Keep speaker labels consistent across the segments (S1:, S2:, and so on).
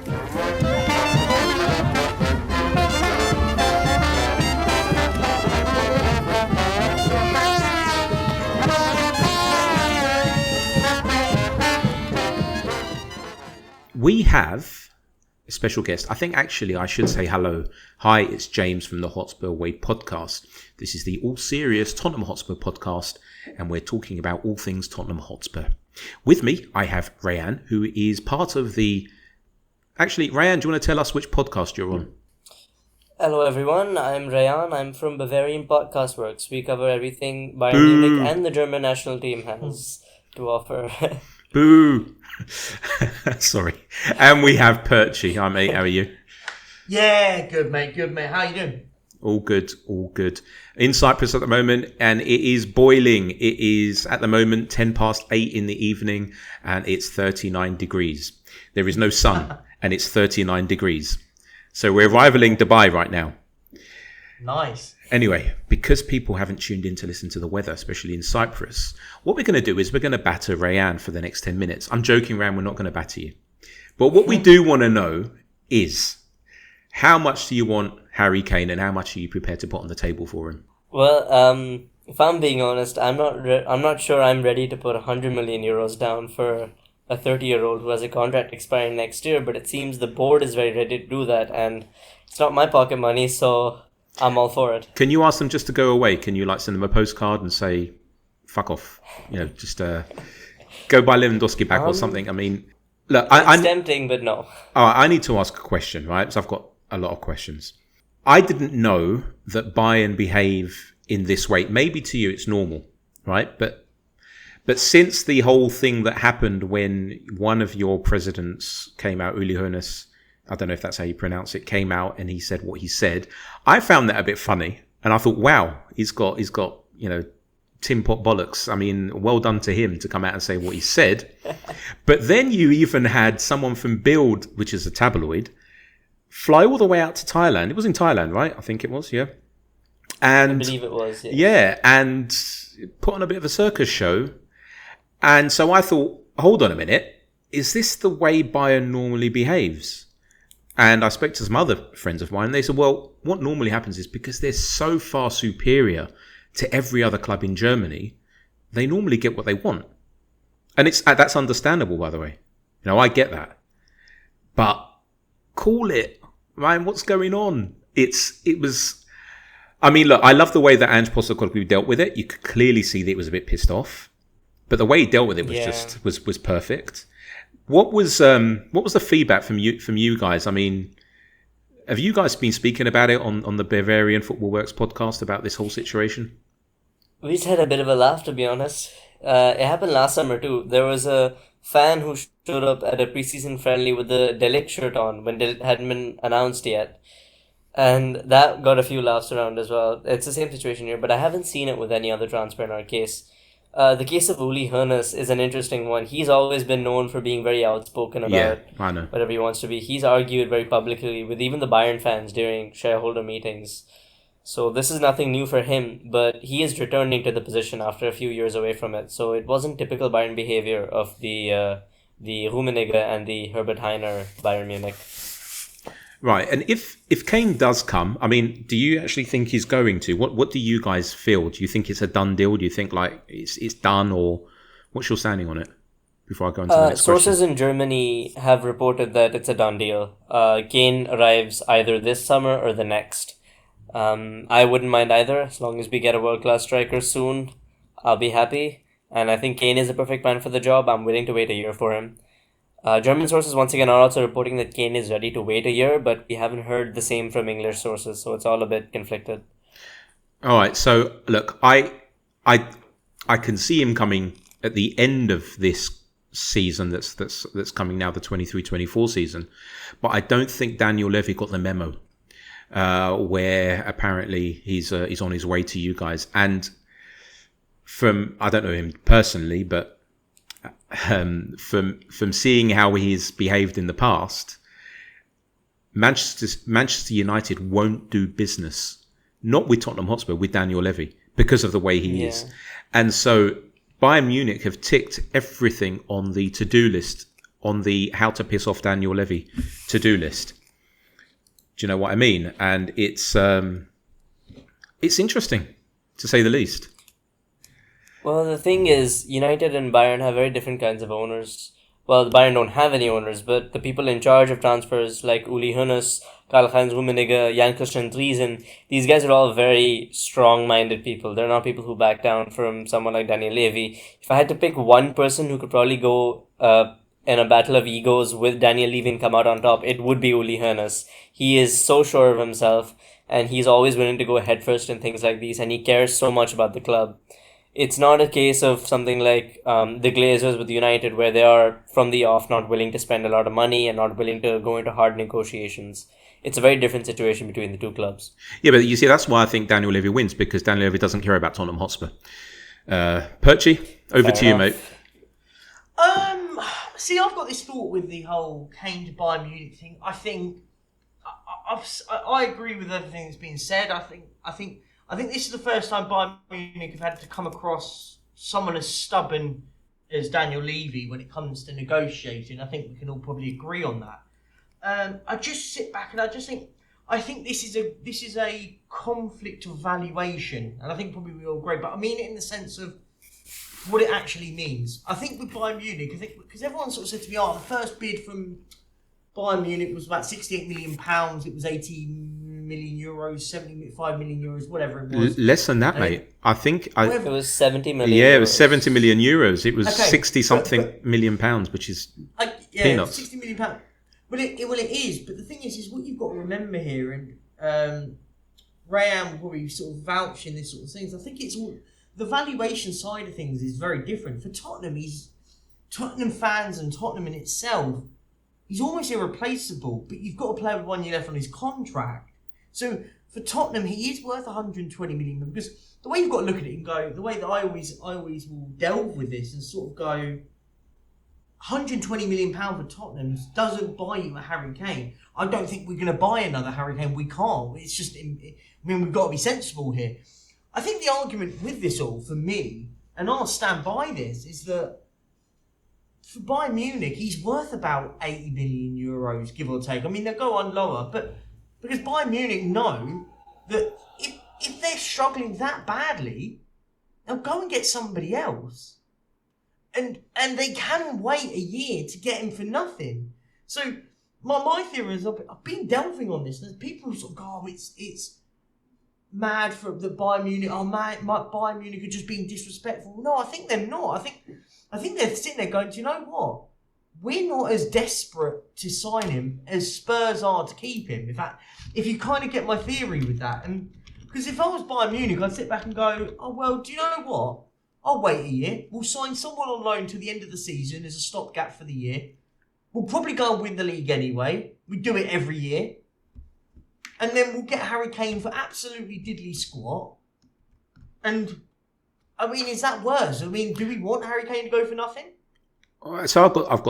S1: We have a special guest. I think actually I should say hello. Hi, it's James from the Hotspur Way podcast. This is the all serious Tottenham Hotspur podcast, and we're talking about all things Tottenham Hotspur. With me, I have Rayyan, who is part of the... Actually, Rayyan, do you want to tell us which podcast you're on?
S2: Hello everyone, I'm Rayyan. I'm from Bavarian Podcast Works. We cover everything Bayern Munich and the German national team has to offer.
S1: Boo! Sorry. And we have Perchy. Hi mate, how are you?
S3: Yeah, good mate. How you doing?
S1: All good. In Cyprus at the moment, and it is boiling. It is at the moment 8:10 in the evening, and it's 39 degrees. There is no sun, and it's 39 degrees. So we're rivaling Dubai right now.
S3: Nice.
S1: Anyway, because people haven't tuned in to listen to the weather, especially in Cyprus, what we're going to do is we're going to batter Rayyan for the next 10 minutes. I'm joking, Rayyan, we're not going to batter you. But what we do want to know is, how much do you want Harry Kane and how much are you prepared to put on the table for him?
S2: Well, if I'm being honest, I'm not sure I'm ready to put 100 million euros down for a 30-year-old who has a contract expiring next year, but it seems the board is very ready to do that, and it's not my pocket money, so I'm all for it. Can
S1: you ask them just to go away? Can you send them a postcard and say, fuck off? Just go buy Lewandowski back or something. I mean, look,
S2: it's tempting, but no.
S1: I need to ask a question, right? So I've got a lot of questions. I didn't know that Bayern behave in this way. Maybe to you it's normal, right? But since the whole thing that happened when one of your presidents came out, Uli Hoeneß, I don't know if that's how you pronounce it, came out and he said what he said, I found that a bit funny. And I thought, wow, he's got tin pot bollocks. I mean, well done to him to come out and say what he said. But then you even had someone from Bild, which is a tabloid, fly all the way out to Thailand. It was in Thailand, right? I think it was, yeah. And
S2: I believe it was, yeah.
S1: Yeah, and put on a bit of a circus show. And so I thought, hold on a minute, is this the way Bayern normally behaves? And I spoke to some other friends of mine, and they said, well, what normally happens is because they're so far superior to every other club in Germany, they normally get what they want. And that's understandable, by the way. I get that. But call it, Ryan, what's going on? I mean, look, I love the way that Ange Postecoglou dealt with it. You could clearly see that it was a bit pissed off. But the way he dealt with it was was perfect. What was the feedback from you guys? I mean, have you guys been speaking about it on the Bavarian Football Works podcast about this whole situation?
S2: We just had a bit of a laugh, to be honest. It happened last summer too. There was a fan who showed up at a preseason friendly with the De Ligt shirt on when it hadn't been announced yet. And that got a few laughs around as well. It's the same situation here, but I haven't seen it with any other transfer in our case. The case of Uli Hoeneß is an interesting one. He's always been known for being very outspoken about whatever he wants to be. He's argued very publicly with even the Bayern fans during shareholder meetings. So this is nothing new for him, but he is returning to the position after a few years away from it. So it wasn't typical Bayern behavior of the Rummenigge and the Herbert Hainer Bayern Munich.
S1: Right, and if Kane does come, I mean, do you actually think he's going to? What do you guys feel? Do you think it's a done deal? Do you think it's done, or what's your standing on it? Before I go into the next
S2: sources
S1: question.
S2: in Germany have reported that it's a done deal. Kane arrives either this summer or the next. I wouldn't mind either, as long as we get a world-class striker soon. I'll be happy, and I think Kane is a perfect man for the job. I'm willing to wait a year for him. German sources once again are also reporting that Kane is ready to wait a year, but we haven't heard the same from English sources, so it's all a bit conflicted.
S1: All right, so look, I can see him coming at the end of this season that's coming now, the 23-24 season, but I don't think Daniel Levy got the memo where apparently he's on his way to you guys, and I don't know him personally, but from seeing how he's behaved in the past, Manchester United won't do business, not with Tottenham Hotspur, with Daniel Levy, because of the way he is. And so Bayern Munich have ticked everything on the to-do list, on the how to piss off Daniel Levy to-do list. Do you know what I mean? And it's interesting, to say the least.
S2: Well, the thing is, United and Bayern have very different kinds of owners. Well, the Bayern don't have any owners, but the people in charge of transfers like Uli Hoeneß, Karl-Heinz Rummenigge, Jan-Christian Driesen, these guys are all very strong-minded people. They're not people who back down from someone like Daniel Levy. If I had to pick one person who could probably go in a battle of egos with Daniel Levy and come out on top, it would be Uli Hoeneß. He is so sure of himself, and he's always willing to go headfirst in things like these, and he cares so much about the club. It's not a case of something like the Glazers with United, where they are from the off not willing to spend a lot of money and not willing to go into hard negotiations. It's a very different situation between the two clubs.
S1: Yeah, but you see, that's why I think Daniel Levy wins, because Daniel Levy doesn't care about Tottenham Hotspur. Perchy, over to you, mate.
S3: See, I've got this thought with the whole Kane to Bayern Munich thing. I think I agree with everything that's been said. I think this is the first time Bayern Munich have had to come across someone as stubborn as Daniel Levy when it comes to negotiating. I think we can all probably agree on that. I just sit back and I think this is a conflict of valuation, and I think probably we all agree. But I mean it in the sense of what it actually means. I think with Bayern Munich, because everyone sort of said to me, the first bid from Bayern Munich was about £68 million. It was 80 million euros, 75 million euros, whatever it was.
S1: Less than that, mate. I think
S2: it was 70 million.
S1: Yeah,
S2: euros.
S1: it was 70 million euros. It was
S3: Okay,
S1: 60 something million pounds, which is peanuts.
S3: 60 million pounds. Well, it is. But the thing is what you've got to remember here, and Rayyan will probably sort of vouch in this sort of things. I think it's all the valuation side of things is very different for Tottenham. Tottenham fans and Tottenham in itself. He's almost irreplaceable, but you've got a player with 1 year left on his contract. So for Tottenham, he is worth 120 million. Because the way you've got to look at it and go, the way that I always will delve with this and sort of go, 120 million pound for Tottenham doesn't buy you a Harry Kane. I don't think we're going to buy another Harry Kane. We can't. It's just, we've got to be sensible here. I think the argument with this all, for me, and I'll stand by this, is that for Bayern Munich, he's worth about 80 million euros, give or take. I mean, they'll go on lower, but because Bayern Munich know that if they're struggling that badly, they'll go and get somebody else. And they can wait a year to get him for nothing. So my theory is I've been delving on this, and people sort of go, it's mad for the Bayern Munich. Bayern Munich are just being disrespectful. No, I think they're not. I think they're sitting there going, do you know what? We're not as desperate to sign him as Spurs are to keep him. In fact, if you kind of get my theory with that, and because if I was Bayern Munich, I'd sit back and go, oh well, do you know what? I'll wait a year. We'll sign someone on loan to the end of the season as a stopgap for the year. We'll probably go and win the league anyway. We do it every year. And then we'll get Harry Kane for absolutely diddly squat. And, I mean, is that worse? I mean, do we want Harry Kane to go for nothing?
S1: So I've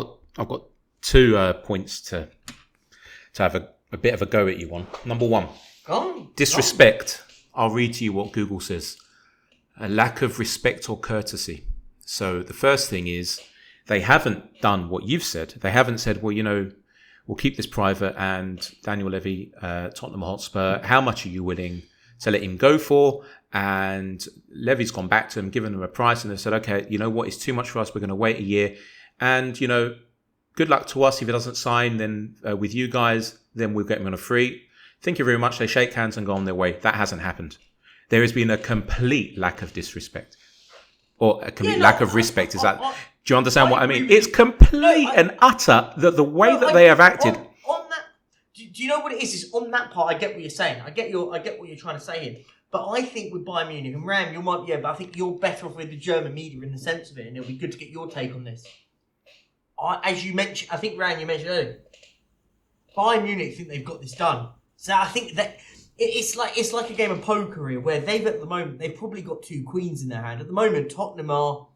S1: got 2 points to have a bit of a go at you on. Number 1, disrespect. I'll read to you what Google says. A lack of respect or courtesy. So the first thing is they haven't done what you've said. They haven't said, well, we'll keep this private, and Daniel Levy, Tottenham Hotspur, how much are you willing to let him go for? And Levy's gone back to them, given them a price, and they've said, okay, you know what, it's too much for us. We're going to wait a year. And, good luck to us. If he doesn't sign, then with you guys, then we'll get him on a free. Thank you very much. They shake hands and go on their way. That hasn't happened. There has been a complete lack of disrespect, or a complete lack of respect. Do you understand what I mean? It's complete and utter that the way that they have acted.
S3: On that, do you know what it is? Is on that part, I get what you're saying. I get what you're trying to say here. But I think with Bayern Munich, and Ram, you might be, but I think you're better off with the German media in the sense of it, and it'll be good to get your take on this. As you mentioned, I think Ram, you mentioned earlier, Bayern Munich think they've got this done. So I think that it's like a game of poker here, where at the moment they've probably got 2 queens in their hand. At the moment, Tottenham are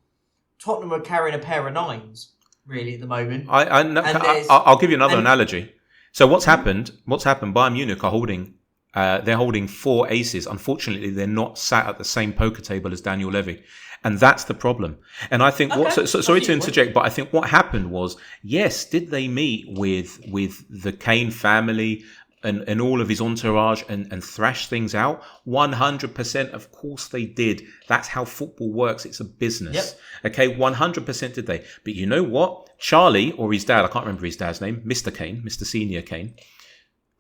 S3: carrying a pair of 9s, really, at the moment.
S1: I'll give you another analogy. So what's happened? Bayern Munich are holding. They're holding 4 aces. Unfortunately, they're not sat at the same poker table as Daniel Levy. And that's the problem. And I think sorry to interject, but I think what happened was, yes, did they meet with the Kane family and all of his entourage and thrash things out? 100%, of course they did. That's how football works. It's a business. Yep. Okay, 100% did they. But you know what? Charlie, or his dad, I can't remember his dad's name, Mr. Kane, Mr. Senior Kane,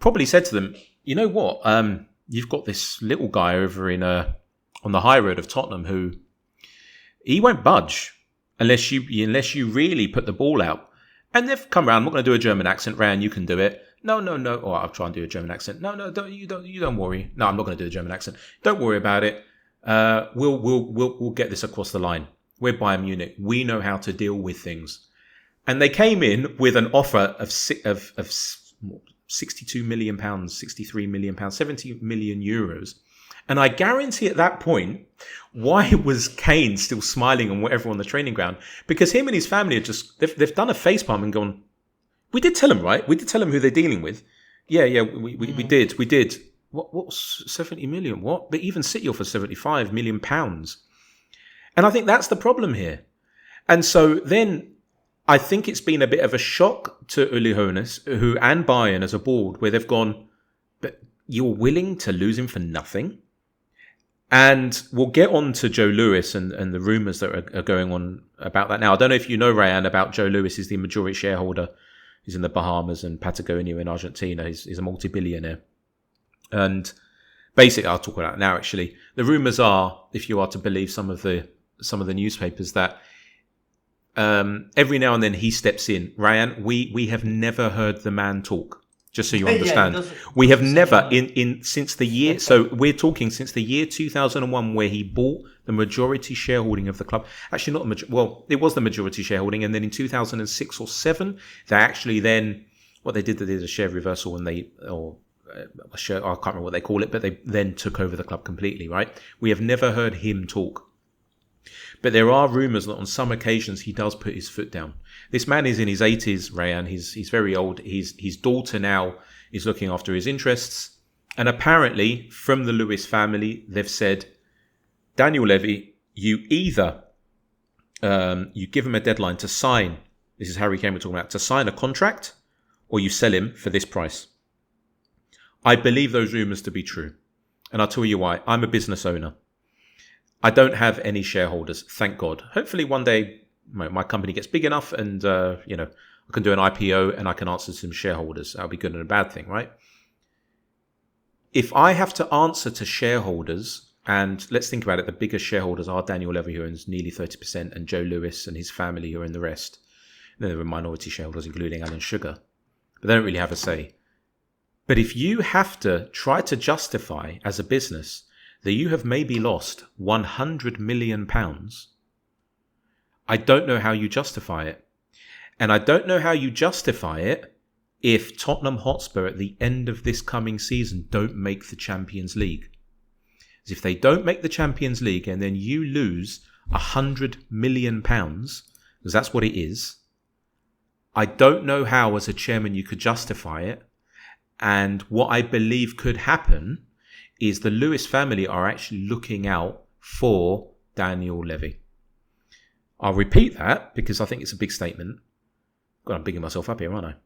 S1: probably said to them, you know what? You've got this little guy over on the high road of Tottenham who he won't budge unless you really put the ball out. And they've come around. I'm not going to do a German accent. Rayyan, you can do it. No. Oh, I'll try and do a German accent. No, don't worry. No, I'm not going to do a German accent. Don't worry about it. We'll get this across the line. We're Bayern Munich. We know how to deal with things. And they came in with an offer of 62 million pounds, 63 million pounds, 70 million euros. And I guarantee at that point, why was Kane still smiling and whatever on the training ground? Because him and his family are they've done a facepalm and gone, we did tell him, right? We did tell him who they're dealing with. Yeah, we did. What's 70 million? What? But even City offer 75 million pounds. And I think that's the problem here. And so then I think it's been a bit of a shock to Uli Hoeneß and Bayern as a board, where they've gone, but you're willing to lose him for nothing? And we'll get on to Joe Lewis and the rumours that are going on about that now. I don't know if you know, Rayyan, about Joe Lewis. He's the majority shareholder. He's in the Bahamas and Patagonia in Argentina. He's a multi-billionaire. And basically, I'll talk about that now, actually. The rumours are, if you are to believe some of the newspapers, that every now and then he steps in. Rayyan, we have never heard the man talk. Just so you understand, we have never since the year. So we're talking since the year 2001, where he bought the majority shareholding of the club. Actually, it was the majority shareholding, and then in 2006 or 7, they actually then they did a share reversal, and I can't remember what they call it, but they then took over the club completely. Right? We have never heard him talk. But there are rumours that on some occasions he does put his foot down. This man is in his 80s, Rayyan. He's very old. His daughter now is looking after his interests. And apparently, from the Lewis family, they've said, Daniel Levy, you either you give him a deadline to sign, this is Harry Kane we're talking about, to sign a contract, or you sell him for this price. I believe those rumours to be true. And I'll tell you why. I'm a business owner. I don't have any shareholders, thank God. Hopefully one day my company gets big enough and, I can do an IPO and I can answer to some shareholders. That'll be good and a bad thing, right? If I have to answer to shareholders, and let's think about it, the biggest shareholders are Daniel Levy, who owns nearly 30%, and Joe Lewis and his family, who are in the rest. And then there are minority shareholders, including Alan Sugar. But they don't really have a say. But if you have to try to justify as a business that you have maybe lost £100 million, I don't know how you justify it. And I don't know how you justify it if Tottenham Hotspur at the end of this coming season don't make the Champions League. As if they don't make the Champions League and then you lose £100 million, because that's what it is, I don't know how as a chairman you could justify it. And what I believe could happen is the Lewis family are actually looking out for Daniel Levy. I'll repeat that because I think it's a big statement. God, I'm bigging myself up here, aren't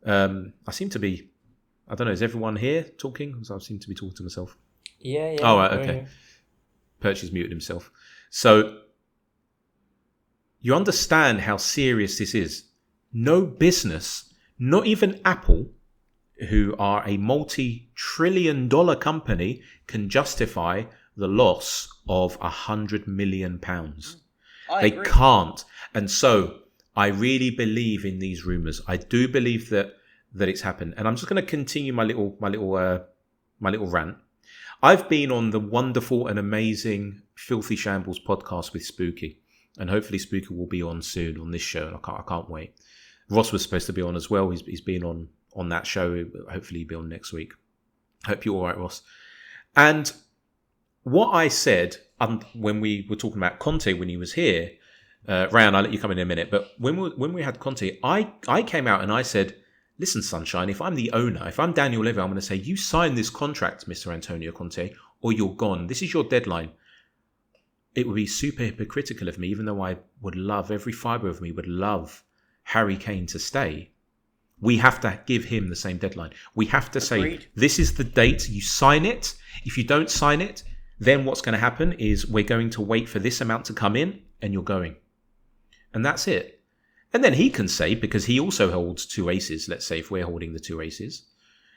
S1: I? I seem to be, I don't know, is everyone here talking? I seem to be talking to myself.
S2: Yeah.
S1: Oh, right, okay. Perchy's muted himself. So, you understand how serious this is. No business, not even Apple, who are a multi-trillion-dollar company, can justify the loss of £100 million. They agree. Can't. And so I really believe in these rumours. I do believe that it's happened. And I'm just going to continue my little rant. I've been on the wonderful and amazing Filthy Shambles podcast with Spooky. And hopefully Spooky will be on soon on this show. And I can't wait. Ross was supposed to be on as well. He's been on that show. Hopefully he'll be on next week. Hope you're all right, Ross. And what I said when we were talking about Conte when he was here, Rayyan, I'll let you come in a minute, but when we had Conte, I came out and I said, listen, Sunshine, if I'm the owner, if I'm Daniel Levy, I'm going to say, you sign this contract, Mr. Antonio Conte, or you're gone. This is your deadline. it would be super hypocritical of me, even though I would love, every fibre of me would love Harry Kane to stay. We have to give him the same deadline. We have to
S3: Agreed.
S1: say, this is the date, you sign it. If you don't sign it, then what's going to happen is we're going to wait for this amount to come in and you're going. And that's it. And then he can say, because he also holds 2 aces, let's say if we're holding the 2 aces,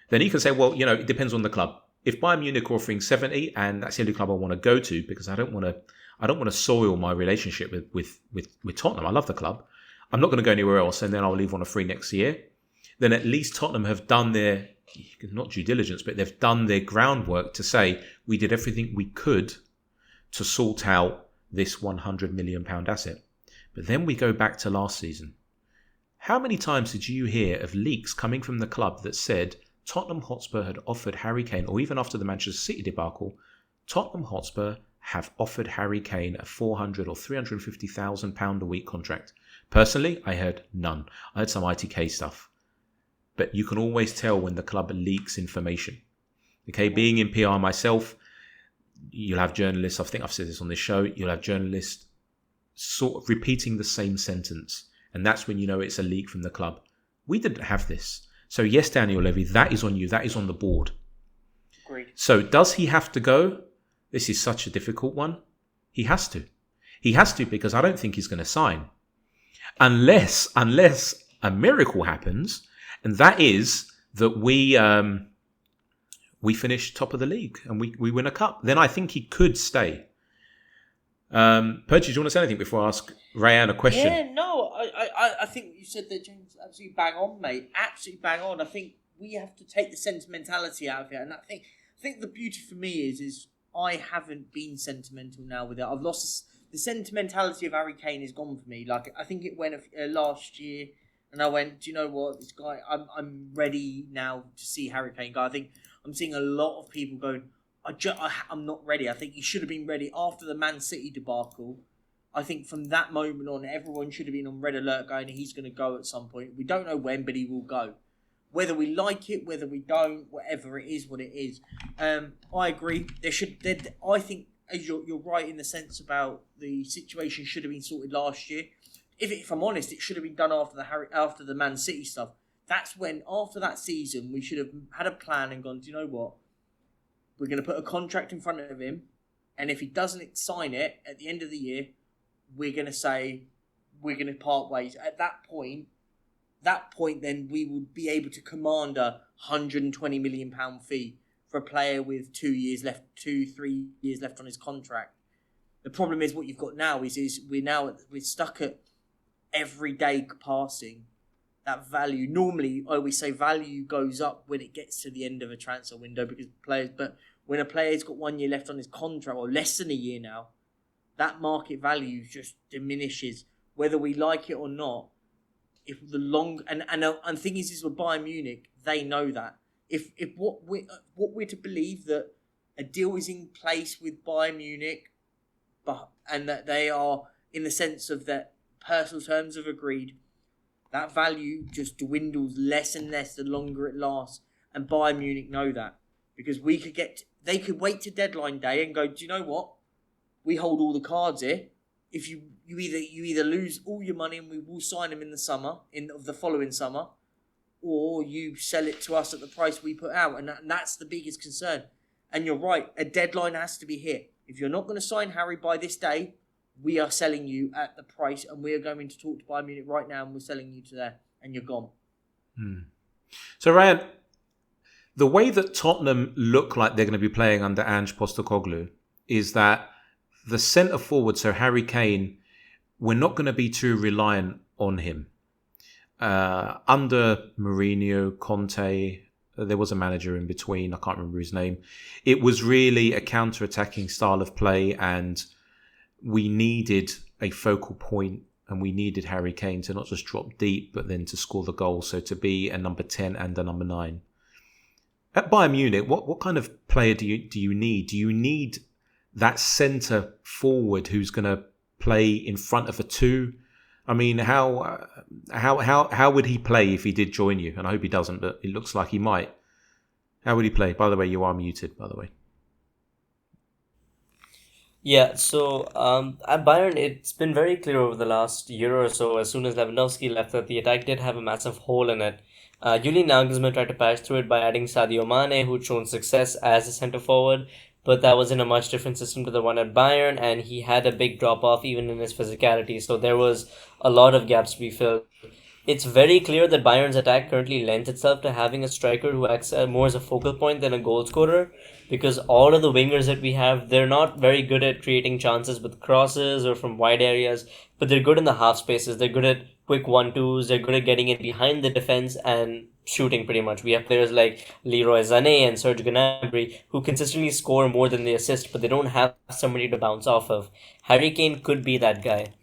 S1: then he can say, well, it depends on the club. If Bayern Munich are offering 70 and that's the only club I want to go to because I don't want to soil my relationship with Tottenham. I love the club. I'm not going to go anywhere else and then I'll leave on a free next year. Then at least Tottenham have done their, not due diligence, but they've done their groundwork to say we did everything we could to sort out this £100 million asset. But then we go back to last season. How many times did you hear of leaks coming from the club that said Tottenham Hotspur had offered Harry Kane, or even after the Manchester City debacle, Tottenham Hotspur have offered Harry Kane a £400,000 or £350,000 a week contract? Personally, I heard none. I heard some ITK stuff. But you can always tell when the club leaks information. Okay, being in PR myself, you'll have journalists, I think I've said this on this show, you'll have journalists sort of repeating the same sentence. And that's when you know it's a leak from the club. We didn't have this. So yes, Daniel Levy, that is on you. That is on the board.
S3: Agreed.
S1: So does he have to go? This is such a difficult one. He has to. He has to because I don't think he's going to sign. Unless a miracle happens, and that is that we finish top of the league and we win a cup. Then I think he could stay. Perchy, do you want to say anything before I ask Rayyan a question?
S3: Yeah, no, I think what you said there, James, absolutely bang on, mate. Absolutely bang on. I think we have to take the sentimentality out of it. And I think the beauty for me is I haven't been sentimental now with it. I've lost the sentimentality of Harry Kane is gone for me. Like, I think it went last year. And I went, do you know what? This guy, I'm ready now to see Harry Kane go. I think I'm seeing a lot of people going, I'm not ready. I think he should have been ready after the Man City debacle. I think from that moment on, everyone should have been on red alert going, he's going to go at some point. We don't know when, but he will go. Whether we like it, whether we don't, whatever it is, what it is. I agree. I think you're right in the sense about the situation should have been sorted last year. If I'm honest, it should have been done after the Man City stuff. That's when, after that season, we should have had a plan and gone, do you know what? We're going to put a contract in front of him, and if he doesn't sign it at the end of the year, we're going to say we're going to part ways. At that point, then we would be able to command a £120 million fee for a player with 3 years left on his contract. The problem is what you've got now is we're stuck at every day passing. That value, normally I always say value goes up when it gets to the end of a transfer window but when a player's got 1 year left on his contract, or less than a year now, that market value just diminishes, whether we like it or not. If the long and thing is with Bayern Munich, they know that. If what we're to believe that a deal is in place with Bayern Munich, and that they are in the sense of that personal terms have agreed, that value just dwindles less and less the longer it lasts. And Bayern Munich know that. Because they could wait to deadline day and go, do you know what? We hold all the cards here. If you either lose all your money and we will sign them in the summer, of the following summer, or you sell it to us at the price we put out. And that's the biggest concern. And you're right, a deadline has to be hit. If you're not going to sign Harry by this day, we are selling you at the price, and we are going to talk to Bayern Munich right now, and we're selling you to there, and you're gone.
S1: So, Rayyan, the way that Tottenham look like they're going to be playing under Ange Postecoglou is that the centre forward, so Harry Kane, we're not going to be too reliant on him. Under Mourinho, Conte, there was a manager in between, I can't remember his name. It was really a counter-attacking style of play, and we needed a focal point, and we needed Harry Kane to not just drop deep, but then to score the goal. So to be a number 10 and a number 9. At Bayern Munich, what kind of player do you need? Do you need that centre forward who's going to play in front of a 2? I mean, how would he play if he did join you? And I hope he doesn't, but it looks like he might. How would he play? By the way, you are muted, by the way.
S2: Yeah, so at Bayern, it's been very clear over the last year or so, as soon as Lewandowski left, that the attack did have a massive hole in it. Julian Nagelsmann tried to patch through it by adding Sadio Mane, who'd shown success as a centre forward, but that was in a much different system to the one at Bayern, and he had a big drop off even in his physicality, so there was a lot of gaps to be filled. It's very clear that Bayern's attack currently lends itself to having a striker who acts more as a focal point than a goal scorer, because all of the wingers that we have, they're not very good at creating chances with crosses or from wide areas, but they're good in the half spaces. They're good at quick 1-2s. They're good at getting in behind the defense and shooting pretty much. We have players like Leroy Sané and Serge Gnabry who consistently score more than they assist, but they don't have somebody to bounce off of. Harry Kane could be that guy.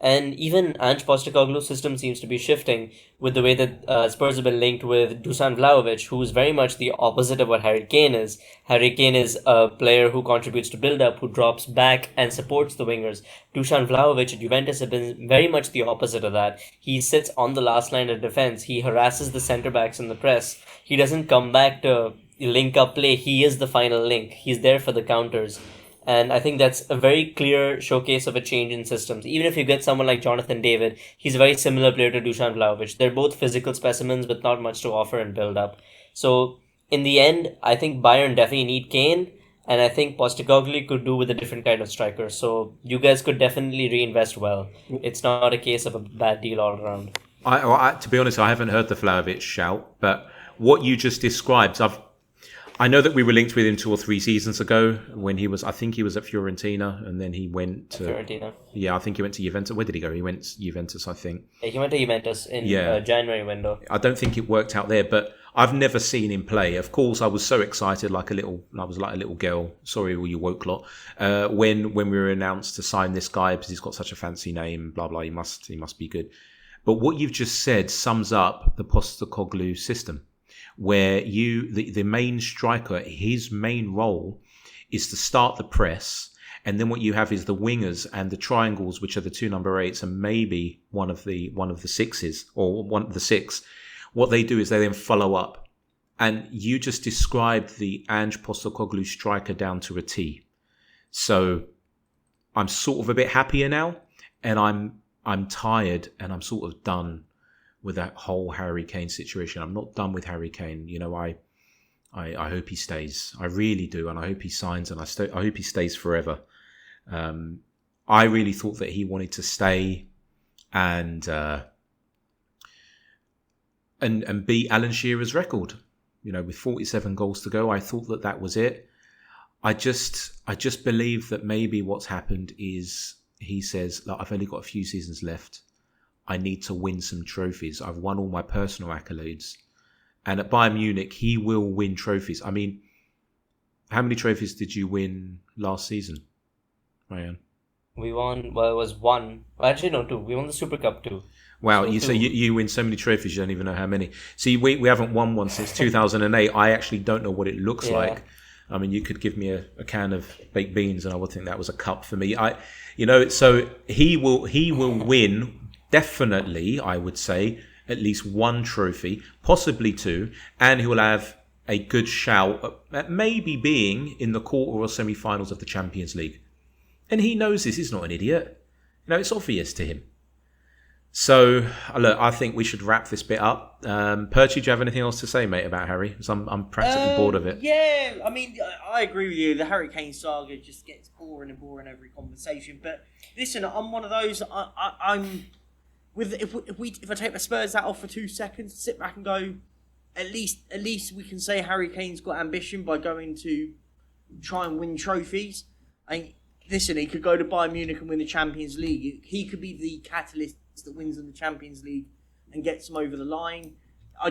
S2: And even Ange Postecoglou's system seems to be shifting with the way that Spurs have been linked with Dusan Vlahovic, who is very much the opposite of what Harry Kane is. Harry Kane is a player who contributes to build-up, who drops back and supports the wingers. Dusan Vlahovic at Juventus has been very much the opposite of that. He sits on the last line of defense. He harasses the centre-backs in the press. He doesn't come back to link-up play. He is the final link. He's there for the counters. And I think that's a very clear showcase of a change in systems. Even if you get someone like Jonathan David, he's a very similar player to Dusan Vlahovic. They're both physical specimens with not much to offer and build up. So in the end, I think Bayern definitely need Kane, and I think Postecoglou could do with a different kind of striker. So you guys could definitely reinvest well. It's not a case of a bad deal all around.
S1: To be honest, I haven't heard the Vlahovic shout, but what you just described, I know that we were linked with him 2 or 3 seasons ago when I think he was at Fiorentina, and then he went to...
S2: Fiorentina.
S1: Yeah, I think he went to Juventus. Where did he go? He went to Juventus, I think.
S2: Yeah, he went to Juventus in January window.
S1: I don't think it worked out there, but I've never seen him play. Of course, I was so excited, I was like a little girl. Sorry, all you woke lot. When we were announced to sign this guy because he's got such a fancy name, blah blah. He must be good. But what you've just said sums up the Postecoglou system, where the main striker, his main role is to start the press, and then what you have is the wingers and the triangles, which are the 2 number 8s and maybe one of the 6s or one of the 6. What they do is they then follow up, and you just described the Ange Postecoglou striker down to a T. So I'm sort of a bit happier now, and I'm tired, and I'm sort of done with that whole Harry Kane situation. I'm not done with Harry Kane. You know, I hope he stays. I really do, and I hope he signs, and I hope he stays forever. I really thought that he wanted to stay and beat Alan Shearer's record. You know, with 47 goals to go, I thought that was it. I just believe that maybe what's happened is he says, "Look, I've only got a few seasons left. I need to win some trophies. I've won all my personal accolades." And at Bayern Munich, he will win trophies. I mean, how many trophies did you win last season, Rayyan?
S2: We won, well, it was 1. Well, actually, no, 2. We won the Super Cup 2.
S1: Wow,
S2: So
S1: you
S2: 2.
S1: say you win so many trophies, you don't even know how many. See, we haven't won one since 2008. I actually don't know what it looks
S2: Yeah.
S1: like. I mean, you could give me a can of baked beans and I would think that was a cup for me. So he will win. Definitely, I would say, at least 1 trophy, possibly 2, and he will have a good shout at maybe being in the quarter or semi-finals of the Champions League. And he knows this. He's not an idiot. You know, it's obvious to him. So, look, I think we should wrap this bit up. Perchy, do you have anything else to say, mate, about Harry? Because I'm practically bored of it.
S3: Yeah, I mean, I agree with you. The Harry Kane saga just gets boring and boring every conversation. But listen, I'm one of those. I'm with if I take the Spurs hat off for 2 seconds, sit back and go, at least we can say Harry Kane's got ambition by going to try and win trophies. Listen, he could go to Bayern Munich and win the Champions League. He could be the catalyst that wins in the Champions League and gets them over the line.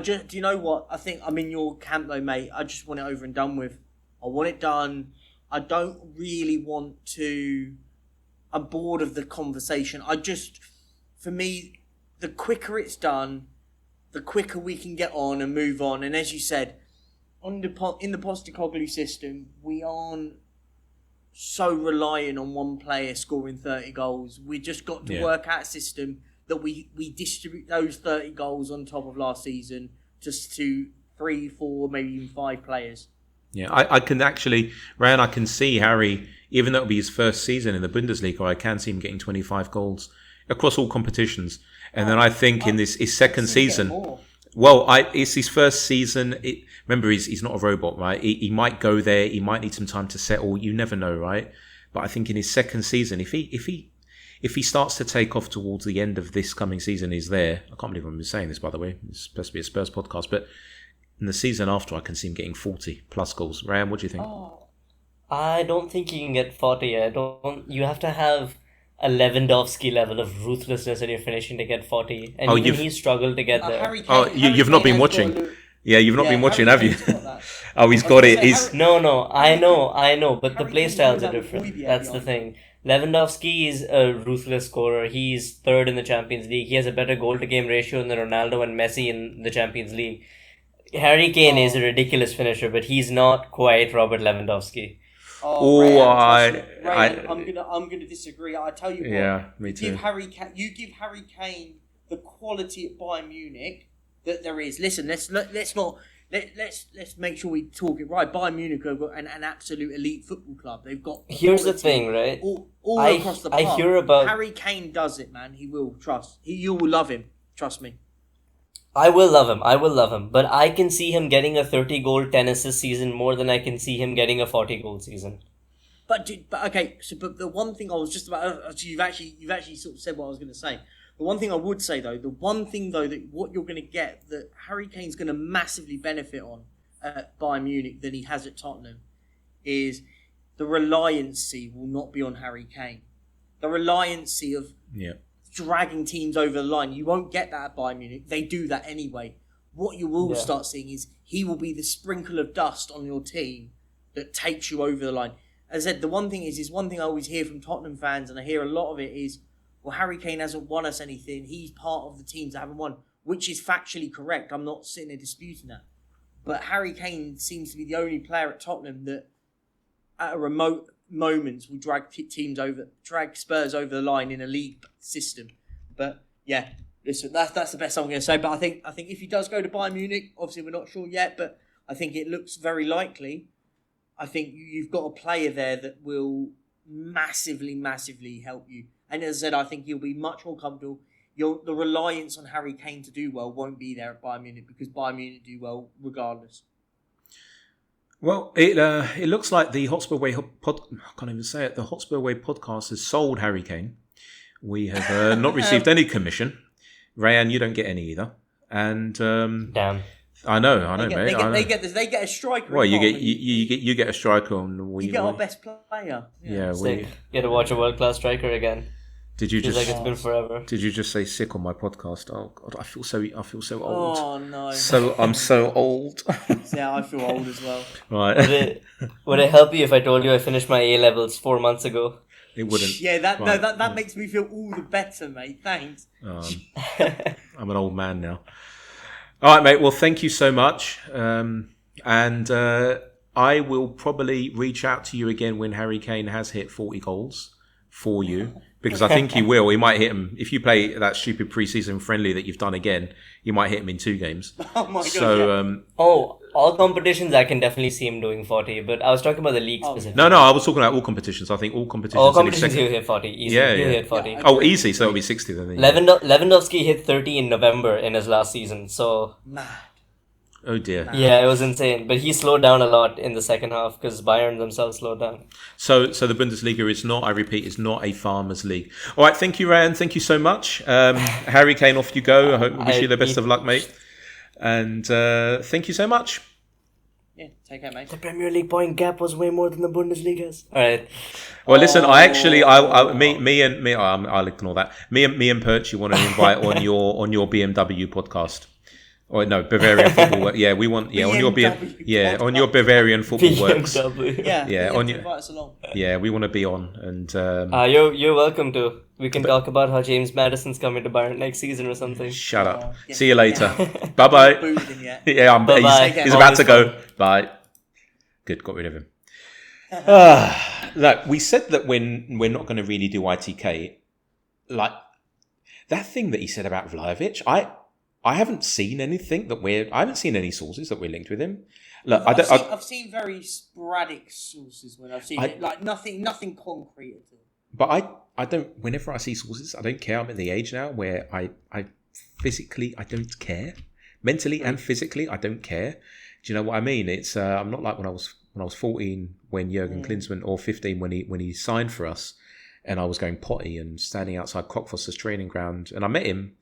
S3: Do you know what? I think I'm in your camp though, mate. I just want it over and done with. I want it done. I don't really want to. I'm bored of the conversation. For me, the quicker it's done, the quicker we can get on and move on. And as you said, in the Postecoglou system, we aren't so reliant on one player scoring 30 goals. We just got to work out a system that we distribute those 30 goals on top of last season just to 3, 4, maybe even 5 players.
S1: Yeah, I can actually, Rayyan, I can see Harry, even though it'll be his first season in the Bundesliga, I can see him getting 25 goals across all competitions. And then I think in this his second season, it's his first season. Remember, he's not a robot, right? He might go there. He might need some time to settle. You never know, right? But I think in his second season, if he starts to take off towards the end of this coming season, he's there. I can't believe I'm saying this, by the way. It's supposed to be a Spurs podcast, but in the season after, I can see him getting 40 plus goals. Rayyan, what do you think?
S2: I don't think you can get 40. You have to have a Lewandowski level of ruthlessness in your finishing to get 40. And even he struggled to get there.
S1: You've not been watching. Yeah, you've not been watching, have you? He's got it.
S2: No, I know, but the play styles are different. That's the thing. Lewandowski is a ruthless scorer. He's third in the Champions League. He has a better goal-to-game ratio than Ronaldo and Messi in the Champions League. Harry Kane is a ridiculous finisher, but he's not quite Robert Lewandowski.
S3: Rayyan, I'm gonna disagree. I tell you what.
S1: Yeah, me too.
S3: You give Harry Kane the quality at Bayern Munich that there is. Listen, let's make sure we talk it right. Bayern Munich have got an absolute elite football club. They've got.
S2: Here's the thing, right?
S3: All across the park.
S2: I hear about
S3: Harry Kane does it, man. He will you will love him. Trust me.
S2: I will love him. But I can see him getting a 30-goal, 10-assist season more than I can see him getting a 40-goal season.
S3: But the one thing I was just about, you've actually sort of said what I was going to say. The one thing I would say though, that what you're going to get that Harry Kane's going to massively benefit on at Bayern Munich than he has at Tottenham is the reliancy will not be on Harry Kane. The reliancy of dragging teams over the line. You won't get that at Bayern Munich. They do that anyway. What you will start seeing is he will be the sprinkle of dust on your team that takes you over the line. As I said, the one thing I always hear from Tottenham fans, and I hear a lot of it is, well, Harry Kane hasn't won us anything. He's part of the teams that haven't won, which is factually correct. I'm not sitting there disputing that. But Harry Kane seems to be the only player at Tottenham that at a remote moments will drag Spurs over the line in a league system. But yeah, listen, that's the best I'm going to say. But I think if he does go to Bayern Munich, obviously we're not sure yet, but I think it looks very likely. I think you've got a player there that will massively, massively help you. And as I said, I think he'll be much more comfortable. The reliance on Harry Kane to do well won't be there at Bayern Munich because Bayern Munich do well regardless.
S1: Well, it looks like the Hotspur Way the Hotspur Way podcast has sold Harry Kane. We have not received any commission. Rayyan, you don't get any either. And
S2: damn,
S1: I know, mate.
S3: They get a striker.
S1: Well, you get a striker, and
S3: you get our best player.
S1: Yeah,
S2: you get to watch a world-class striker again.
S1: Did you just?
S2: Like it's been forever.
S1: Did you just say sick on my podcast? Oh God, I feel so old.
S3: Oh no.
S1: I'm so old.
S3: Yeah, I feel old as well.
S1: Right.
S2: Would it help you if I told you I finished my A levels 4 months ago?
S1: It wouldn't.
S3: Yeah, that makes me feel all the better, mate. Thanks.
S1: I'm an old man now. All right, mate. Well, thank you so much. And I will probably reach out to you again when Harry Kane has hit 40 goals for you. Because I think he will. He might hit him. If you play that stupid preseason friendly that you've done again, you might hit him in 2 games.
S3: Oh my God.
S1: So,
S2: all competitions I can definitely see him doing 40, but I was talking about the league specifically.
S1: No, I was talking about all competitions. I think all competitions.
S2: All competitions he'll hit 40. Easy.
S1: Yeah,
S2: he'll hit 40.
S1: Oh, easy. So it'll be 60 then.
S2: Lewandowski hit 30 in November in his last season, so...
S3: Mad.
S1: Oh dear.
S2: Yeah, it was insane. But he slowed down a lot in the second half because Bayern themselves slowed down.
S1: So the Bundesliga is not, I repeat, is not a farmers' league. All right, thank you, Rayyan. Thank you so much. Harry Kane, off you go. I wish you the best of luck, mate. And thank you so much.
S3: Yeah, take care, mate.
S2: The Premier League point gap was way more than the Bundesliga's. All right.
S1: Well, listen, I'll ignore that. Me and Perchy want to invite on your BMW podcast. Or no, Bavarian football. Yeah, we want on your on your Bavarian football works.
S3: Yeah. On your, invite us along.
S1: Yeah, we want to be on, and
S2: you're welcome to. We can talk about how James Maddison's coming to Bayern next season or something.
S1: Shut up. See you later. Bye bye.
S3: Yeah,
S1: he's about to go. Bye. Good, got rid of him. Look, we said that we're not going to really do ITK. Like that thing that he said about Vlahovic, I haven't seen anything I haven't seen any sources that we're linked with him. Look,
S3: I've seen very sporadic sources when I've seen it, like nothing concrete at all.
S1: But I don't. Whenever I see sources, I don't care. I'm at the age now where I physically I don't care. Mentally and physically, I don't care. Do you know what I mean? It's I'm not like when I was 14 when Jurgen Klinsmann, or 15 when he signed for us, and I was going potty and standing outside Cockfosters training ground, and I met him,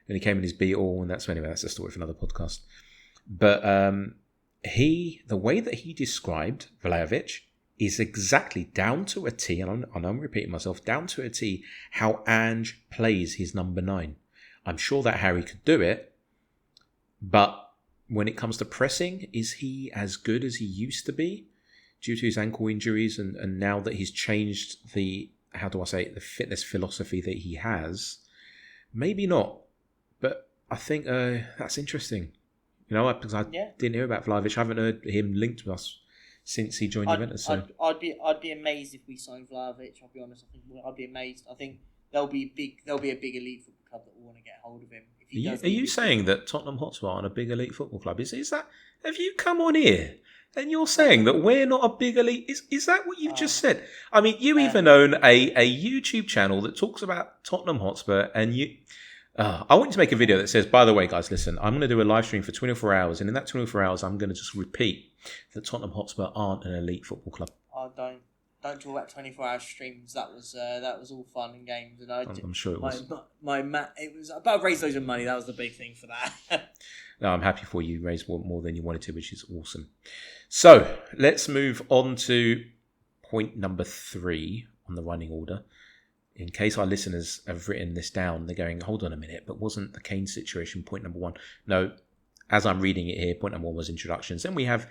S1: and he came in his Beetle, and that's a story for another podcast. But the way that he described Vlahovic is exactly down to a T, and I'm repeating myself, down to a T, how Ange plays his number 9. I'm sure that Harry could do it, but when it comes to pressing, is he as good as he used to be due to his ankle injuries, and now that he's changed the fitness philosophy that he has? Maybe not, but I think that's interesting. You know, because I didn't hear about Vlahovic. I haven't heard him linked with us since he joined Juventus. So.
S3: I'd be amazed if we signed Vlahovic. I'll be honest. I'd be amazed. I think there'll be a big elite football club that will want to get hold of him.
S1: Are you saying that Tottenham Hotspur aren't a big elite football club? Is that? Have you come on here and you're saying that we're not a big elite? Is that what you've just said? I mean, you even own a YouTube channel that talks about Tottenham Hotspur, and you. I want you to make a video that says, by the way, guys, listen, I'm going to do a live stream for 24 hours, and in that 24 hours, I'm going to just repeat that Tottenham Hotspur aren't an elite football club.
S3: Oh, don't talk about 24-hour streams. That was all fun and games, and
S1: I'm sure it was.
S3: It was about raise loads of money. That was the big thing for that.
S1: No, I'm happy for you. Raised more than you wanted to, which is awesome. So let's move on to point number 3 on the running order. In case our listeners have written this down, they're going, hold on a minute, but wasn't the Kane situation point number 1? No, as I'm reading it here, point number 1 was introductions. Then we have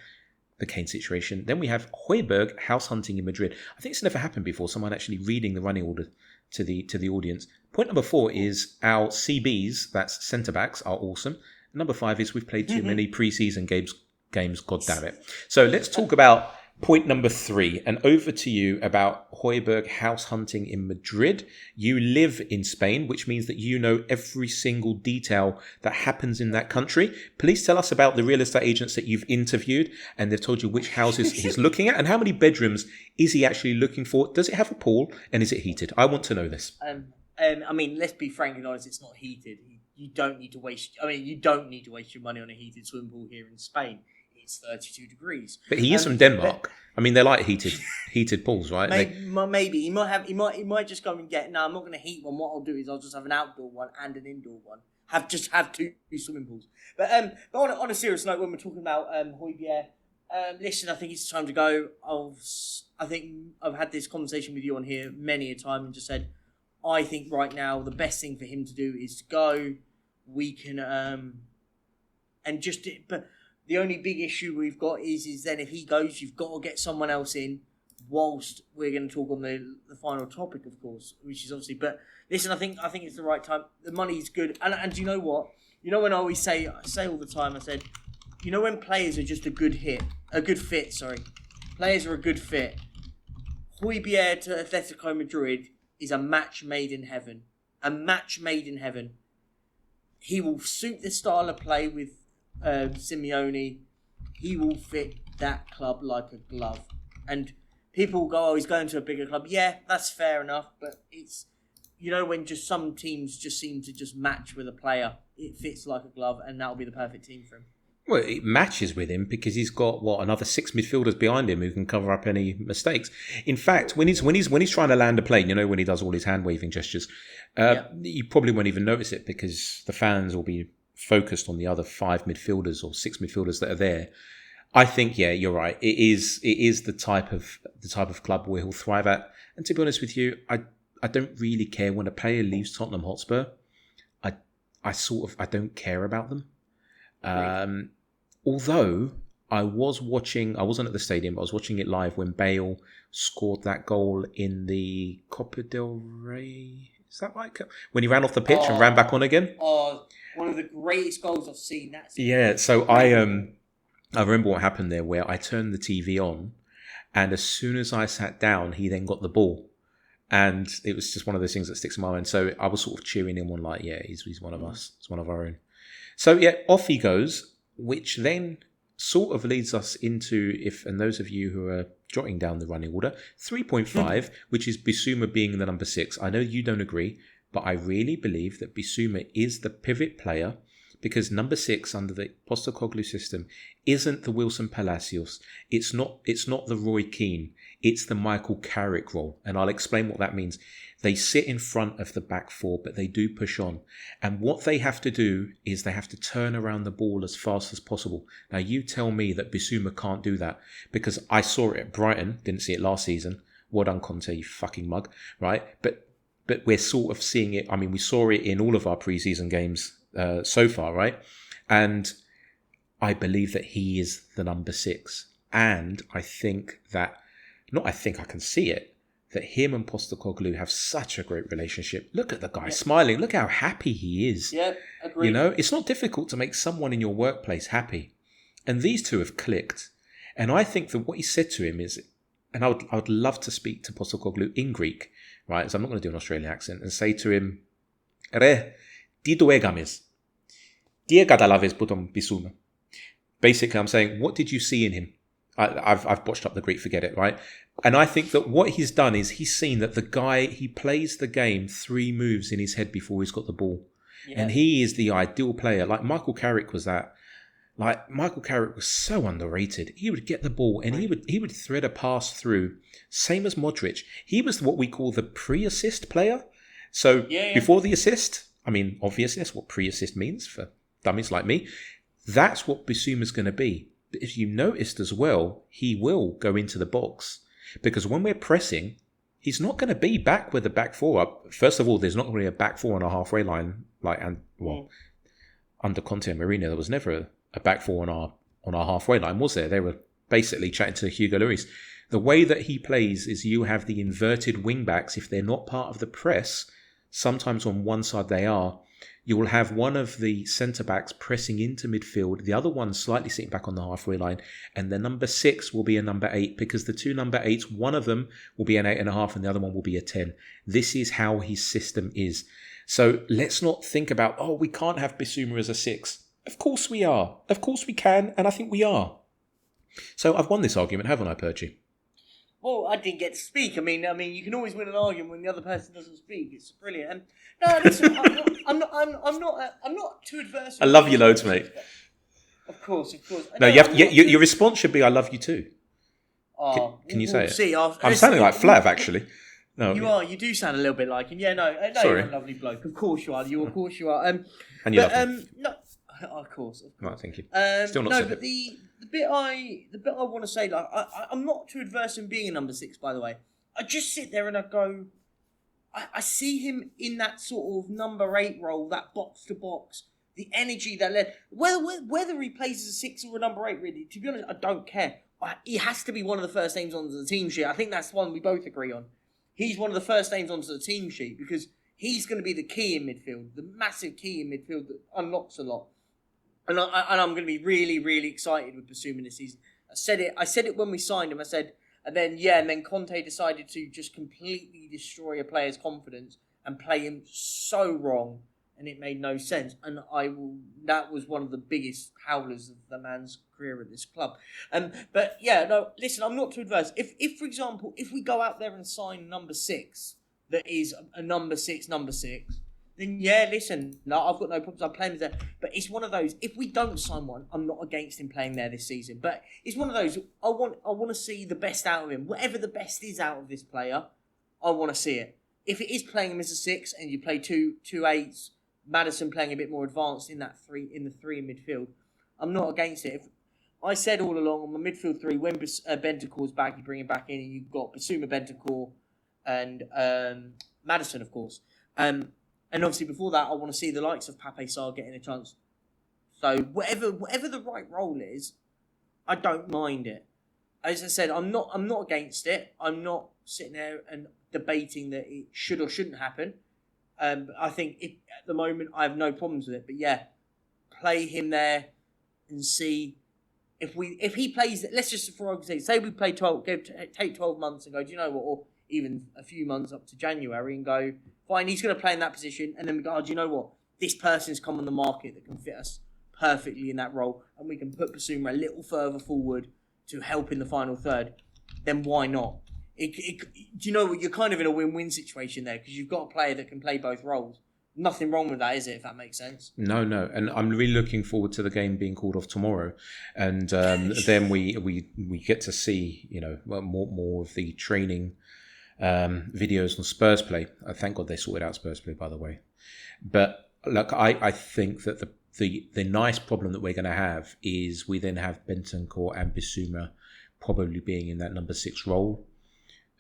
S1: the Kane situation. Then we have Hojbjerg house hunting in Madrid. I think it's never happened before, someone actually reading the running order to the audience. Point number 4 is our CBs, that's centre-backs, are awesome. Number 5 is we've played too many preseason games, god damn it. So let's talk about point number 3, and over to you about Hojbjerg house hunting in Madrid. You live in Spain, which means that you know every single detail that happens in that country. Please tell us about the real estate agents that you've interviewed, and they've told you which houses he's looking at, and how many bedrooms is he actually looking for? Does it have a pool, and is it heated? I want to know this.
S3: I mean, let's be frank and honest, it's not heated. You don't need to waste your money on a heated swimming pool here in Spain. It's 32 degrees.
S1: But he is from Denmark. I mean, they're like heated pools, right?
S3: Maybe he might just go and get. No, I'm not going to heat one. What I'll do is I'll just have an outdoor one and an indoor one. Have two swimming pools. But on a serious note, when we're talking about Hojbjerg, listen, I think it's time to go. I think I've had this conversation with you on here many a time and just said, I think right now the best thing for him to do is to go. We can but. The only big issue we've got is then if he goes, you've got to get someone else in. Whilst we're going to talk on the final topic, of course, which is obviously. But listen, I think it's the right time. The money's good, and you know what? You know when I always say all the time. I said, you know when players are just a good fit. Players are a good fit. Hojbjerg to Athletico Madrid is a match made in heaven. He will suit the style of play with Simeone. He will fit that club like a glove. And people go, he's going to a bigger club. Yeah, that's fair enough. But it's, when just some teams just seem to just match with a player, it fits like a glove, and that'll be the perfect team for him. Well,
S1: it matches with him because he's got another 6 midfielders behind him who can cover up any mistakes. In fact, when he's trying to land a plane, when he does all his hand waving gestures, you probably won't even notice it because the fans will be focused on the other 5 midfielders or 6 midfielders that are there. I think, you're right. It is the type of club where he'll thrive at. And to be honest with you, I don't really care when a player leaves Tottenham Hotspur. I don't care about them. Although I wasn't at the stadium, but I was watching it live when Bale scored that goal in the Copa del Rey. Is that right? When he ran off the pitch and ran back on again?
S3: One of the greatest goals I've seen.
S1: So I remember what happened there where I turned the TV on, and as soon as I sat down, he then got the ball. And it was just one of those things that sticks in my mind. So I was sort of cheering him on like, he's one of us. He's one of our own. So yeah, off he goes, which then sort of leads us into, and those of you who are jotting down the running order, 3.5, which is Bissouma being the number 6. I know you don't agree, but I really believe that Bissouma is the pivot player, because number 6 under the Postecoglou system isn't the Wilson Palacios. It's not the Roy Keane. It's the Michael Carrick role. And I'll explain what that means. They sit in front of the back four, but they do push on. And what they have to do is they have to turn around the ball as fast as possible. Now, you tell me that Bissouma can't do that, because I saw it at Brighton, didn't see it last season. Well done, Conte, you fucking mug, right? But we're sort of seeing it. I mean, we saw it in all of our preseason games so far, right? And I believe that he is the number 6. And I think that, I can see it, that him and Postecoglou have such a great relationship. Look at the guy smiling. Look how happy he is.
S2: Yeah, agreed.
S1: You know, it's not difficult to make someone in your workplace happy. And these two have clicked. And I think that what he said to him is, and I would love to speak to Postecoglou in Greek, right? So I'm not going to do an Australian accent, and say to him, Re, τι του έκαμες? Τι καταλάβες που τον Bissouma? Basically, I'm saying, what did you see in him? I've botched up the Greek, forget it, right? And I think that what he's done is he's seen that the guy, he plays the game 3 moves in his head before he's got the ball. Yeah. And he is the ideal player. Like Michael Carrick was that. Like Michael Carrick was so underrated. He would get the ball and he would thread a pass through. Same as Modric. He was what we call the pre-assist player. So before the assist, I mean, obviously that's what pre-assist means for dummies like me. That's what Bissouma's going to be. But if you noticed as well, he will go into the box. Because when we're pressing, he's not going to be back with the back four up. First of all, there's not going to be a back four on a halfway line. Under Conte and Mourinho, there was never a back four on our halfway line, was there? They were basically chatting to Hugo Lloris. The way that he plays is you have the inverted wing backs. If they're not part of the press, sometimes on one side they are, you will have one of the centre-backs pressing into midfield, the other one slightly sitting back on the halfway line, and the number 6 will be a number 8, because the 2 number 8s, one of them will be an 8.5 and the other one will be a 10. This is how his system is. So let's not think about, we can't have Bissouma as a 6. Of course we are. Of course we can, and I think we are. So I've won this argument, haven't I, Perchy?
S3: Well, I didn't get to speak. I mean, you can always win an argument when the other person doesn't speak. It's brilliant. And no, listen, I'm not too adverse.
S1: I love you loads, mate.
S3: Of course.
S1: No, your response should be, "I love you too." Can you say it?
S3: See,
S1: I'm sounding like Flav, actually. No,
S3: you are. You do sound a little bit like him. Yeah, no,
S1: sorry.
S3: You're a lovely bloke. Of course you are. Of course you are.
S1: And you love me.
S3: No, of course.
S1: Right, thank you. Still not.
S3: No, but the bit I want to say, like, I'm not too adverse in being a number 6. By the way, I just sit there and I go, I see him in that sort of number 8 role, that box to box, the energy that led. Whether he plays as a 6 or a number 8, really, to be honest, I don't care. He has to be one of the first names onto the team sheet. I think that's one we both agree on. He's one of the first names onto the team sheet because he's going to be the key in midfield, the massive key in midfield that unlocks a lot. And I'm going to be really, really excited with Bissouma this season. I said it when we signed him. I said, and then Conte decided to just completely destroy a player's confidence and play him so wrong, and it made no sense. And that was one of the biggest howlers of the man's career at this club. But yeah, no, listen, I'm not too adverse. If for example, if we go out there and sign number 6, that is a number 6, then yeah, listen, no, I've got no problems. I'm playing with that. But it's one of those, if we don't sign one, I'm not against him playing there this season. But it's one of those, I want to see the best out of him. Whatever the best is out of this player, I want to see it. If it is playing him as a 6 and you play two 8s, Maddison playing a bit more advanced in the 3 in midfield, I'm not against it. I said all along on the midfield 3, when Bentancur's back, you bring him back in and you've got Bissouma, Bentancur and Maddison, of course. And obviously before that, I want to see the likes of Pape Sarr getting a chance. So whatever the right role is, I don't mind it. As I said, I'm not against it. I'm not sitting there and debating that it should or shouldn't happen. I think at the moment I have no problems with it. But yeah, play him there and see if he plays. Let's just, for argument's sake, say we play 12, take 12 months and go, do you know what? Or even a few months up to January and go, fine, he's going to play in that position. And then we go, do you know what? This person's come on the market that can fit us. perfectly in that role, and we can put Basuma a little further forward to help in the final third, then why not? Do you know what? You're kind of in a win-win situation there because you've got a player that can play both roles. Nothing wrong with that, is it? If that makes sense.
S1: No, and I'm really looking forward to the game being called off tomorrow, and then we get to see more of the training videos on Spurs play. Thank God they sorted out Spurs play, by the way. But look, I think that the nice problem that we're going to have is we then have Bentancur and Bissouma probably being in that number 6 role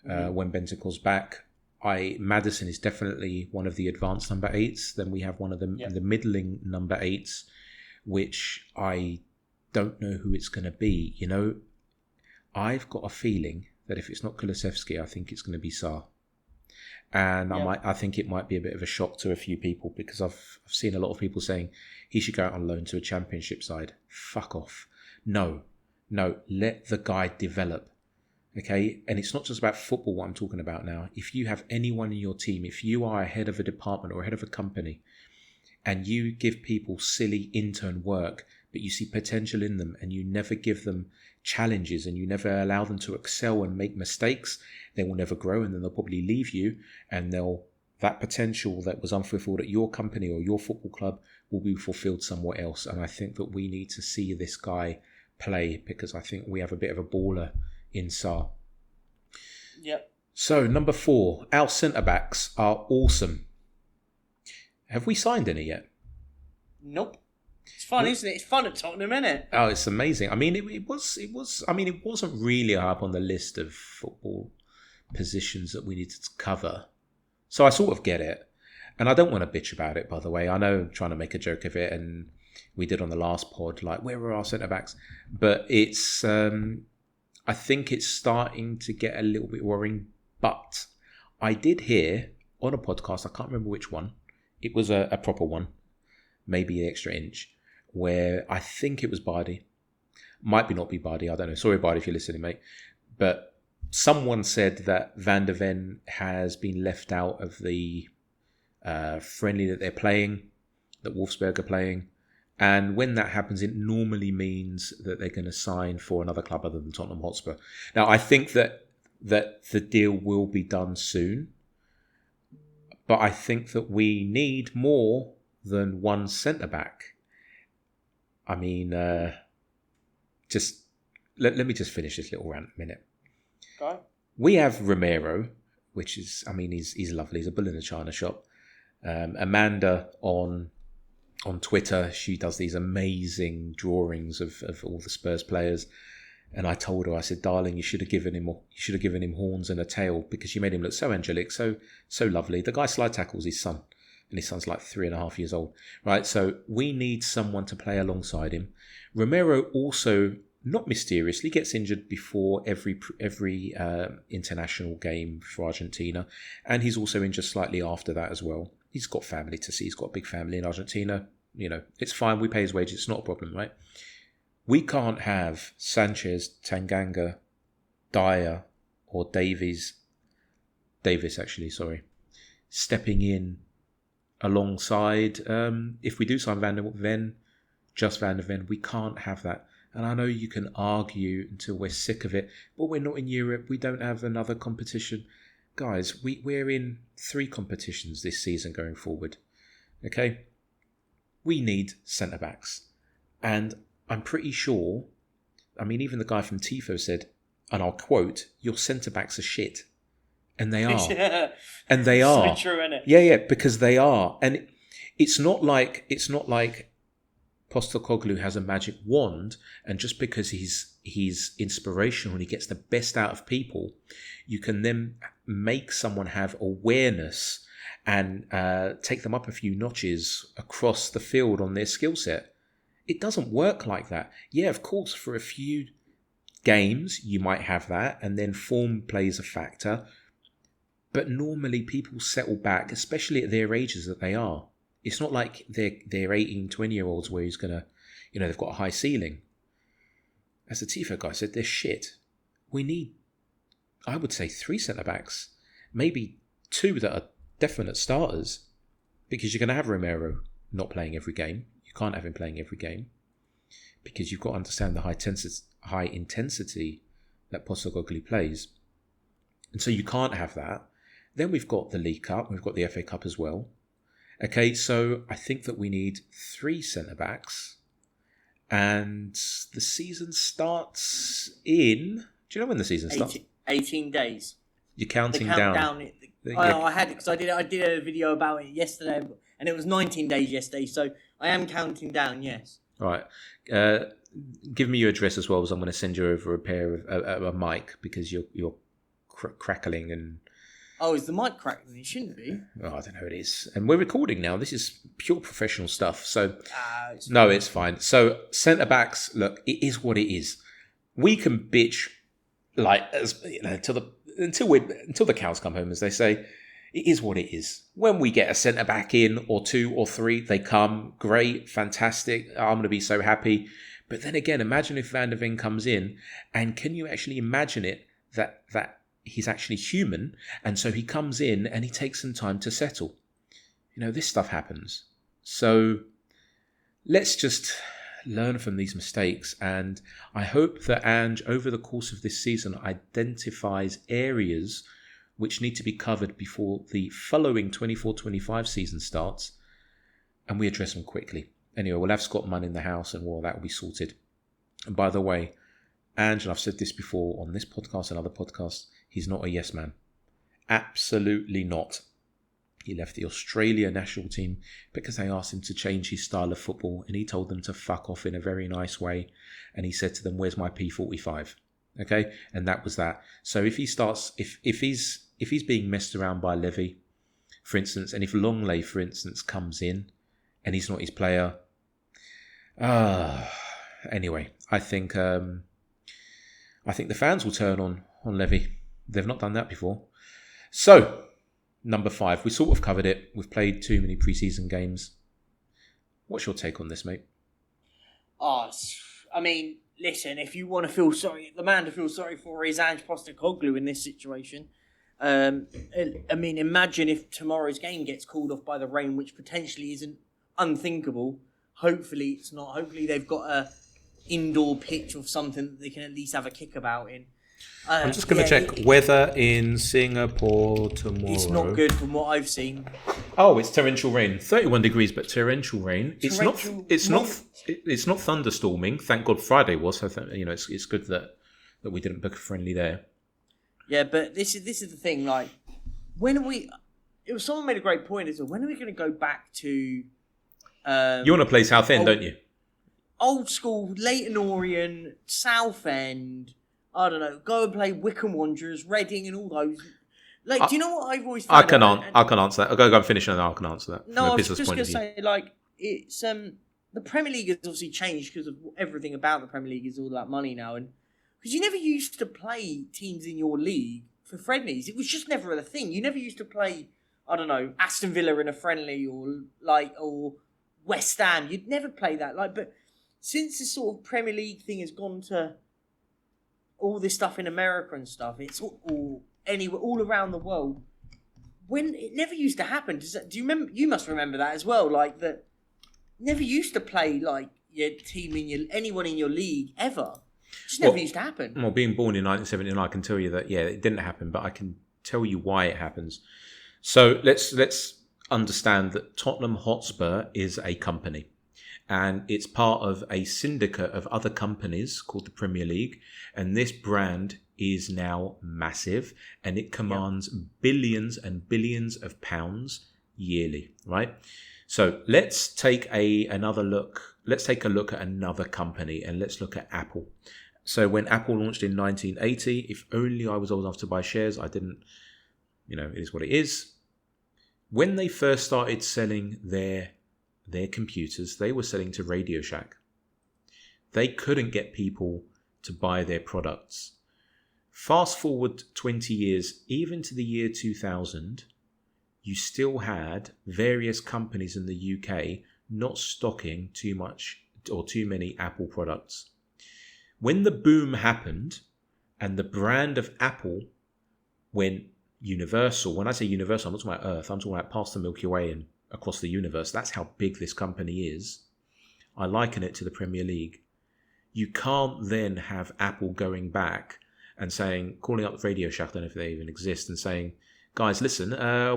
S1: when Bentancur's back. Maddison is definitely one of the advanced number 8s. Then we have one of the middling number 8s, which I don't know who it's going to be. I've got a feeling that if it's not Kulusevski, I think it's going to be Sarr. And I think it might be a bit of a shock to a few people because I've seen a lot of people saying he should go out on loan to a championship side. Fuck off. No, let the guy develop. Okay, and it's not just about football what I'm talking about now. If you have anyone in your team, if you are a head of a department or a head of a company and you give people silly intern work, but you see potential in them and you never give them challenges and you never allow them to excel and make mistakes, they will never grow and then they'll probably leave you and that potential that was unfulfilled at your company or your football club will be fulfilled somewhere else. And I think that we need to see this guy play because I think we have a bit of a baller in Sarr.
S3: Yep.
S1: So, number 4, our centre-backs are awesome. Have we signed any yet?
S3: Nope. It's fun, isn't it? It's fun at Tottenham, isn't it?
S1: Oh, it's amazing. I mean, it was. I mean, it wasn't really up on the list of football positions that we needed to cover. So I sort of get it. And I don't want to bitch about it, by the way. I know I'm trying to make a joke of it, and we did on the last pod, like, where were our centre-backs? But it's... I think it's starting to get a little bit worrying, but I did hear on a podcast, I can't remember which one, it was a proper one, maybe an extra inch, where I think it was Bardi, might be not be Bardi, I don't know, sorry Bardi if you're listening mate, but someone said that Van der Ven has been left out of the friendly that they're playing, that Wolfsburg are playing. And when that happens, it normally means that they're going to sign for another club other than Tottenham Hotspur. Now, I think that the deal will be done soon. But I think that we need more than one centre-back. I mean, just let me just finish this little rant a minute.
S3: Go.
S1: We have Romero, which is, I mean, he's lovely. He's a bull in a china shop. Amanda on Twitter, she does these amazing drawings of all the Spurs players, and I told her, I said, darling, you should have given him horns and a tail because you made him look so angelic, so lovely. The guy slide tackles his son, and his son's like 3.5 years old, right? So we need someone to play alongside him. Romero also, not mysteriously, gets injured before every international game for Argentina, and he's also injured slightly after that as well. He's got family to see. He's got a big family in Argentina. It's fine. We pay his wages. It's not a problem, right? We can't have Sanchez, Tanganga, Dyer, or Davis, stepping in alongside. If we do sign Van der Ven, we can't have that. And I know you can argue until we're sick of it, but we're not in Europe. We don't have another competition. Guys, we're in 3 competitions this season going forward. Okay? We need centre-backs. And I'm pretty sure, I mean, even the guy from Tifo said, and I'll quote, your centre-backs are shit. And they are.
S3: Yeah.
S1: And they are.
S3: So true, isn't it?
S1: Yeah, because they are. And it's not like Postecoglou has a magic wand, and just because he's inspirational and he gets the best out of people, you can then make someone have awareness and take them up a few notches across the field on their skill set. It doesn't work like that. Yeah, of course, for a few games you might have that, and then form plays a factor. But normally people settle back, especially at their ages that they are. It's not like they're 18, 20-year-olds where he's going to, they've got a high ceiling. As the Tifo guy said, they're shit. We need, I would say, 3 centre-backs. Maybe 2 that are definite starters. Because you're going to have Romero not playing every game. You can't have him playing every game because you've got to understand the high intensity that Postecoglou plays. And so you can't have that. Then we've got the League Cup. We've got the FA Cup as well. Okay, so I think that we need 3 centre-backs. And the season starts in... Do you know when the season starts?
S3: 18 days.
S1: You're counting
S3: the
S1: down.
S3: I had it because I did a video about it yesterday, and it was 19 days yesterday. So I am counting down. Yes. All
S1: right. Give me your address as well, because I'm going to send you over a pair of a mic because you're crackling and.
S3: Oh, is the mic crackling? It shouldn't be.
S1: Oh, I don't know. It is, and we're recording now. This is pure professional stuff. So it's fine. So centre backs, look, it is what it is. We can bitch until the cows come home, as they say. It is what it is. When we get a centre back in, or 2 or 3, they come great, fantastic. I'm going to be so happy. But then again, imagine if Van der Ven comes in, and can you actually imagine it that he's actually human, and so he comes in and he takes some time to settle. This stuff happens. So let's just learn from these mistakes, and I hope that Ange, over the course of this season, identifies areas which need to be covered before the following 24-25 season starts, and we address them quickly. Anyway, we'll have Scott Munn in the house, and that will be sorted. And by the way, Ange, and I've said this before on this podcast and other podcasts, he's not a yes man. Absolutely not. He left the Australia national team because they asked him to change his style of football, and he told them to fuck off in a very nice way. And he said to them, "Where's my P45?" Okay, and that was that. So if he starts, if he's being messed around by Levy, for instance, and if Longley, for instance, comes in and he's not his player, anyway, I think the fans will turn on Levy. They've not done that before. So, number 5, we sort of covered it. We've played too many preseason games. What's your take on this, mate?
S3: Listen, if you want to feel sorry, the man to feel sorry for is Ange Postecoglou in this situation. Imagine if tomorrow's game gets called off by the rain, which potentially isn't unthinkable. Hopefully it's not. Hopefully they've got a indoor pitch or something that they can at least have a kick about in.
S1: I'm just going to check weather in Singapore tomorrow.
S3: It's not good from what I've seen.
S1: Oh, it's torrential rain. 31 degrees, but torrential rain. It's not thunderstorming. Thank God Friday was. So it's good that we didn't book a friendly there.
S3: Yeah, but this is the thing. Like, someone made a great point. Is when are we going to go back to? You
S1: want to play Southend, don't you?
S3: Old school, Leyton Orient, Southend. I don't know. Go and play Wycombe Wanderers, Reading, and all those. Do you know what I've always?
S1: I can answer that. I'll go and finish, and I can answer that.
S3: No, I was just going to say, it's the Premier League has obviously changed because of everything about the Premier League is all about money now, and because you never used to play teams in your league for friendlies. It was just never a thing. You never used to play, I don't know, Aston Villa in a friendly or West Ham. You'd never play that. But since this sort of Premier League thing has gone to all this stuff in America and stuff, it's all anywhere, all around the world. When it never used to happen. Do you remember? You must remember that as well. That never used to play your team anyone in your league ever. It just never used to happen.
S1: Well, being born in 1979, I can tell you that it didn't happen, but I can tell you why it happens. So let's understand that Tottenham Hotspur is a company. And it's part of a syndicate of other companies called the Premier League. And this brand is now massive, and it commands billions and billions of pounds yearly, right? So let's take another look. Let's take a look at another company, and let's look at Apple. So when Apple launched in 1980, if only I was old enough to buy shares, I didn't, it is what it is. When they first started selling their computers, they were selling to Radio Shack. They couldn't get people to buy their products. Fast forward 20 years, even to the year 2000, you still had various companies in the UK not stocking too much or too many Apple products. When the boom happened and the brand of Apple went universal, when I say universal, I'm not talking about Earth, I'm talking about past the Milky Way and across the universe. That's how big this company is. I liken it to the Premier League. You can't then have Apple going back and calling up Radio Shack, I don't know if they even exist, and saying, guys, listen,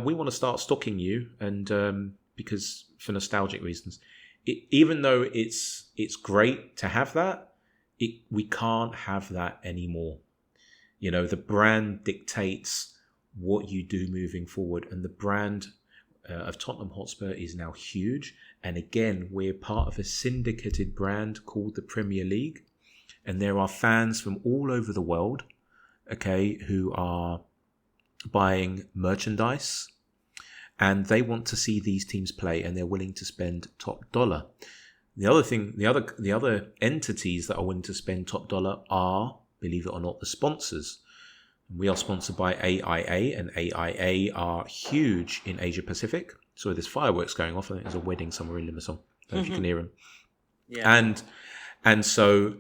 S1: we want to start stocking you, and because for nostalgic reasons, even though it's great to have that, we can't have that anymore. You know, the brand dictates what you do moving forward, and the brand of Tottenham Hotspur is now huge. And again, we're part of a syndicated brand called the Premier League, and there are fans from all over the world, okay, who are buying merchandise, and they want to see these teams play, and they're willing to spend top dollar. The other entities that are willing to spend top dollar are, believe it or not, the sponsors. We are sponsored by AIA, and AIA are huge in Asia Pacific. So there's fireworks going off. I think there's a wedding somewhere in Limassol. I don't know if you can hear them. Yeah. And so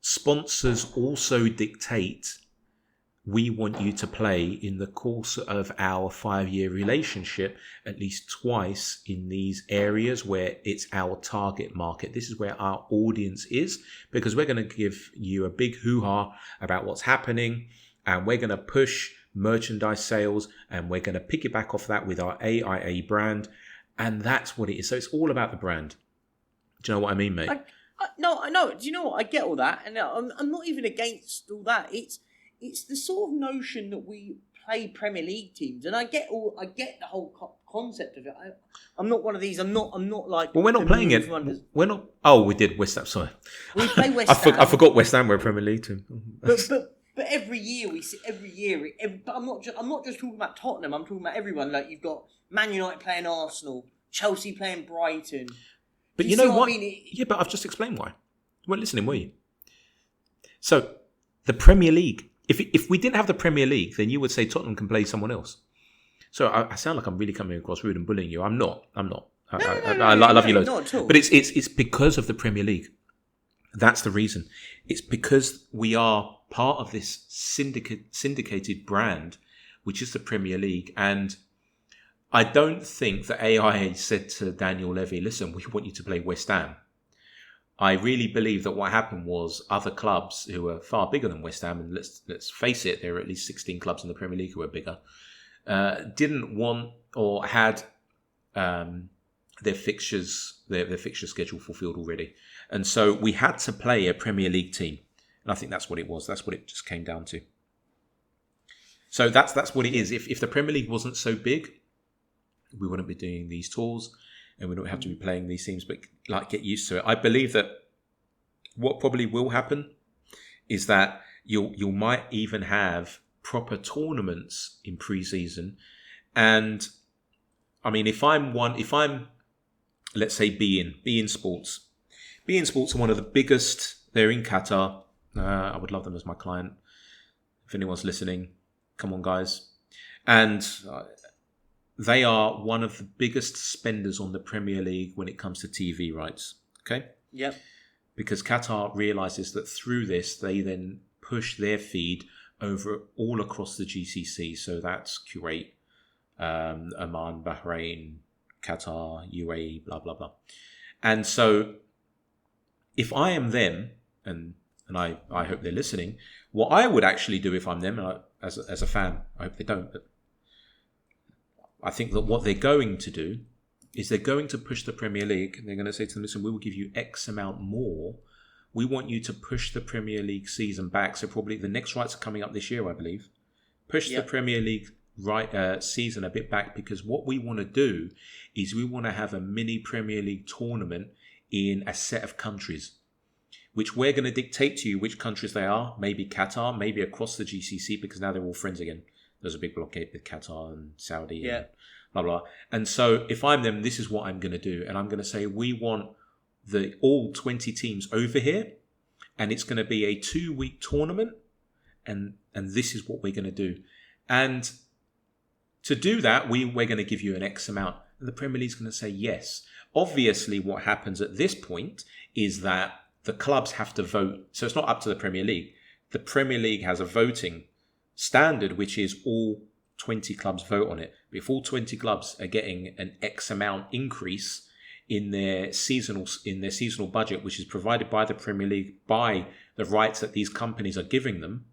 S1: sponsors also dictate, we want you to play in the course of our 5-year relationship at least twice in these areas where it's our target market. This is where our audience is, because we're going to give you a big hoo-ha about what's happening, and we're going to push merchandise sales, and we're going to piggyback off that with our AIA brand. And that's what it is. So it's all about the brand. Do you know what I mean, mate?
S3: No, I know. Do you know what? I get all that. And I'm not even against all that. It's the sort of notion that we play Premier League teams. And I get the whole concept of it. I'm not one of these. I'm not like...
S1: Well, we're not playing it. We're not... Oh, we did West Ham. Sorry.
S3: We play West Ham.
S1: I forgot West Ham were a Premier League team.
S3: But every year we see but I'm not just talking about Tottenham. I'm talking about everyone. Like, you've got Man United playing Arsenal, Chelsea playing Brighton.
S1: But you know what? I mean? Yeah, but I've just explained why. You weren't listening, were you? So the Premier League. If we didn't have the Premier League, then you would say Tottenham can play someone else. So I sound like I'm really coming across rude and bullying you. I'm not. I love you loads.
S3: Not at all.
S1: But it's because of the Premier League. That's the reason. It's because we are part of this syndicated brand, which is the Premier League. And I don't think that AIA said to Daniel Levy, listen, we want you to play West Ham. I really believe that what happened was other clubs who are far bigger than West Ham, and let's face it, there are at least 16 clubs in the Premier League who are bigger, didn't want or had their fixture schedule fulfilled already. And so we had to play a Premier League team. And I think that's what it was. That's what it just came down to. So that's what it is. If the Premier League wasn't so big, we wouldn't be doing these tours, and we don't have to be playing these teams, but like, get used to it. I believe that what probably will happen is that you might even have proper tournaments in pre-season. And I mean, if I'm let's say beIN Sports. beIN Sports are one of the biggest. They're in Qatar. I would love them as my client. If anyone's listening, come on, guys. And they are one of the biggest spenders on the Premier League when it comes to TV rights. Okay?
S3: Yep. Because
S1: Qatar realizes that through this, they then push their feed over all across the GCC. So that's Kuwait, Oman, Bahrain, Qatar, UAE, blah, blah, blah. And so if I am them, and I hope they're listening, what I would actually do if I'm them, as a fan, I hope they don't, but I think that what they're going to do is they're going to push the Premier League. They're going to say to them, listen, we will give you X amount more. We want you to push the Premier League season back. So probably the next rights are coming up this year, I believe. Push the Premier League season a bit back, because what we want to do is we want to have a mini Premier League tournament in a set of countries, which we're going to dictate to you which countries they are. Maybe Qatar, maybe across the GCC, because now they're all friends again. There's a big blockade with Qatar and Saudi and blah, blah. And so if I'm them, this is what I'm going to do. And I'm going to say, we want all 20 teams over here, and it's going to be a 2-week tournament. And this is what we're going to do. And to do that, we're going to give you an X amount. And the Premier League's going to say yes. Obviously, what happens at this point is that the clubs have to vote. So it's not up to the Premier League. The Premier League has a voting standard, which is all 20 clubs vote on it. But if all 20 clubs are getting an X amount increase in their seasonal budget, which is provided by the Premier League, by the rights that these companies are giving them,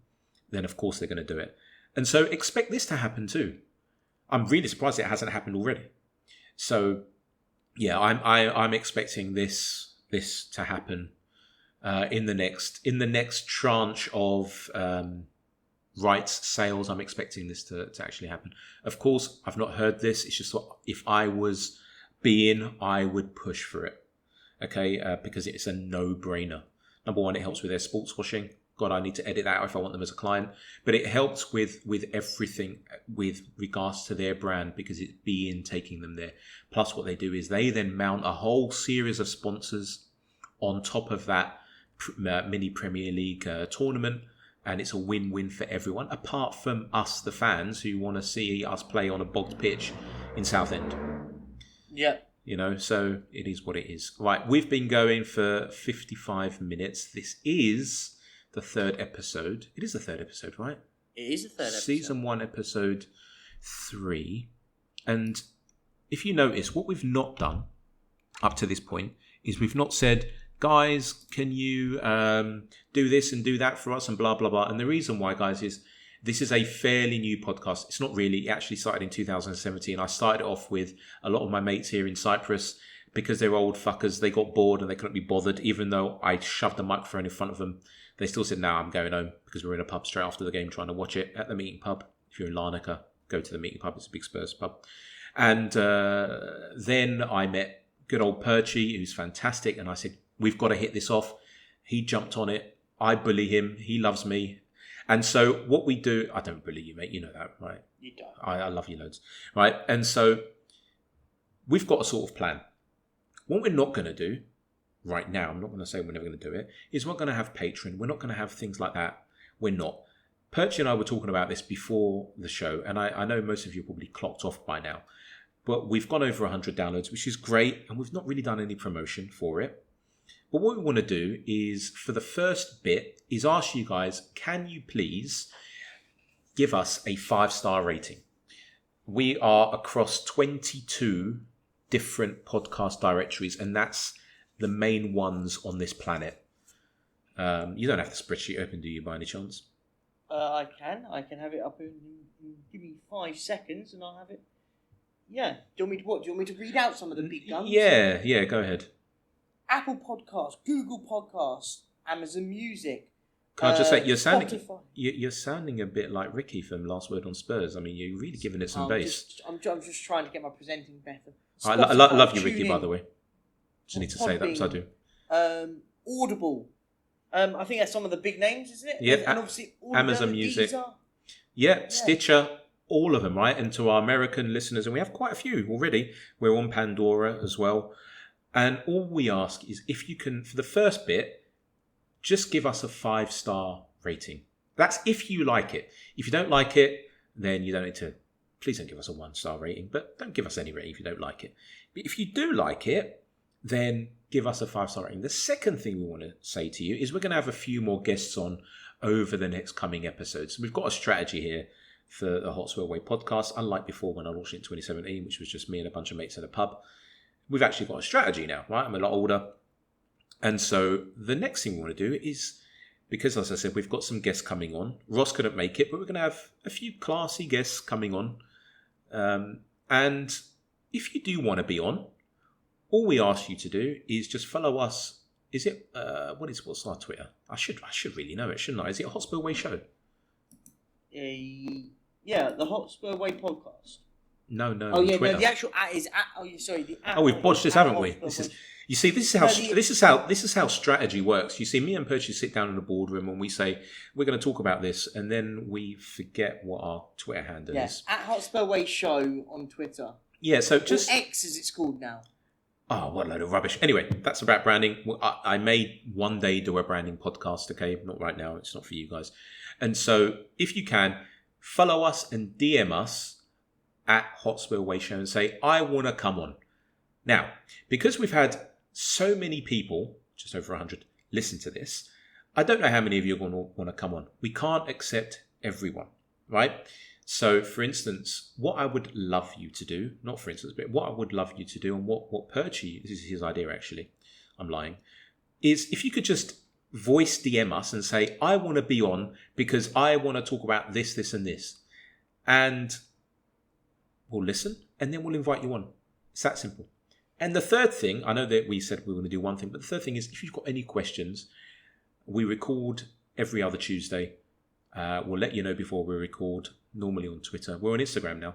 S1: then of course they're going to do it. And so expect this to happen too. I'm really surprised it hasn't happened already. So yeah, I'm expecting this to happen in the next tranche of rights sales. I'm expecting this to actually happen. Of course, I've not heard this. It's just what, if I was I would push for it. Okay, because it's a no-brainer. Number one, it helps with their sports washing. God, I need to edit that out if I want them as a client. But it helps with everything with regards to their brand, because it's beIN taking them there. Plus, what they do is they then mount a whole series of sponsors on top of that mini Premier League tournament. And it's a win-win for everyone, apart from us, the fans, who want to see us play on a bogged pitch in Southend.
S3: Yeah.
S1: You know, so it is what it is. Right, we've been going for 55 minutes. This is the third episode. It is the third episode, right?
S3: It is the third episode.
S1: Season 1, episode 3. And if you notice, what we've not done up to this point is we've not said, guys, can you do this and do that for us and blah, blah, blah. And the reason why, guys, is this is a fairly new podcast. It's not really. It actually started in 2017. I started off with a lot of my mates here in Cyprus because they're old fuckers. They got bored and they couldn't be bothered. Even though I shoved the microphone in front of them, they still said, no, I'm going home, because we're in a pub straight after the game trying to watch it at the Meeting Pub. If you're in Larnaca, go to the Meeting Pub. It's a big Spurs pub. And then I met good old Perchy, who's fantastic. And I said, we've got to hit this off. He jumped on it. I bully him. He loves me. And so what we do, I don't bully you, mate. You know that, right?
S3: You don't.
S1: I love you loads, right? And so we've got a sort of plan. What we're not going to do right now, I'm not going to say we're never going to do it, is we're not going to have Patreon. We're not going to have things like that. We're not. Perchy and I were talking about this before the show, and I know most of you probably clocked off by now, but we've gone over 100 downloads, which is great, and we've not really done any promotion for it. But what we want to do is, for the first bit, is ask you guys, can you please give us a 5-star rating? We are across 22 different podcast directories, and that's the main ones on this planet. You don't have the spreadsheet open, do you, by any chance?
S3: I can have it up in give me 5 seconds and I'll have it. Yeah. Do you want me to read out some of the big guns?
S1: Yeah, go ahead.
S3: Apple Podcasts, Google Podcasts, Amazon Music.
S1: Can I just say,
S3: Spotify.
S1: you're sounding a bit like Ricky from Last Word on Spurs. I mean, you're really giving it some bass.
S3: I'm just trying to get my presenting better.
S1: I love you, Ricky, by the way. Just need to say that, because I do.
S3: Audible. I think that's some of the big names, isn't it?
S1: Yeah,
S3: and obviously all
S1: Amazon Music. Yeah, Stitcher, all of them, right? And to our American listeners, and we have quite a few already, we're on Pandora as well. And all we ask is, if you can, for the first bit, just give us a 5-star rating. That's if you like it. If you don't like it, then you don't need to. Please don't give us a 1-star rating, but don't give us any rating if you don't like it. But if you do like it, then give us a 5-star rating. The second thing we want to say to you is we're going to have a few more guests on over the next coming episodes. We've got a strategy here for the Hotspur Way podcast, unlike before when I launched it in 2017, which was just me and a bunch of mates at a pub. We've actually got a strategy now, right? I'm a lot older. And so the next thing we want to do is, because as I said, we've got some guests coming on. Ross couldn't make it, but we're going to have a few classy guests coming on. And if you do want to be on, all we ask you to do is just follow us. Is it, what's our Twitter? I should really know it, shouldn't I? Is it Hotspur Way Show?
S3: Yeah, the Hotspur Way podcast.
S1: No.
S3: Oh yeah,
S1: Twitter.
S3: no. The actual at is at. Oh, sorry. The at.
S1: Oh, we've botched this, haven't we? This is how strategy works. You see, me and Perchy sit down in the boardroom and we say we're going to talk about this, and then we forget what our Twitter handle is.
S3: At Hotspur Way Show on Twitter.
S1: Yeah, so just
S3: or X as it's called now.
S1: Oh, what a load of rubbish. Anyway, that's about branding. I may one day do a branding podcast, okay? Not right now. It's not for you guys. And so if you can, follow us and DM us at Hotspur Way Show and say, I want to come on. Now, because we've had so many people, just over 100, listen to this, I don't know how many of you are going to want to come on. We can't accept everyone, right? So, for instance, what I would love you to do, not for instance, but what I would love you to do, and what Perchy, this is his idea actually, I'm lying, is if you could just voice DM us and say, I want to be on because I want to talk about this, this, and this. And we'll listen, and then we'll invite you on. It's that simple. And the third thing, I know that we said we were going to do one thing, but the third thing is if you've got any questions, we record every other Tuesday. We'll let you know before we record, normally on Twitter. We're on Instagram now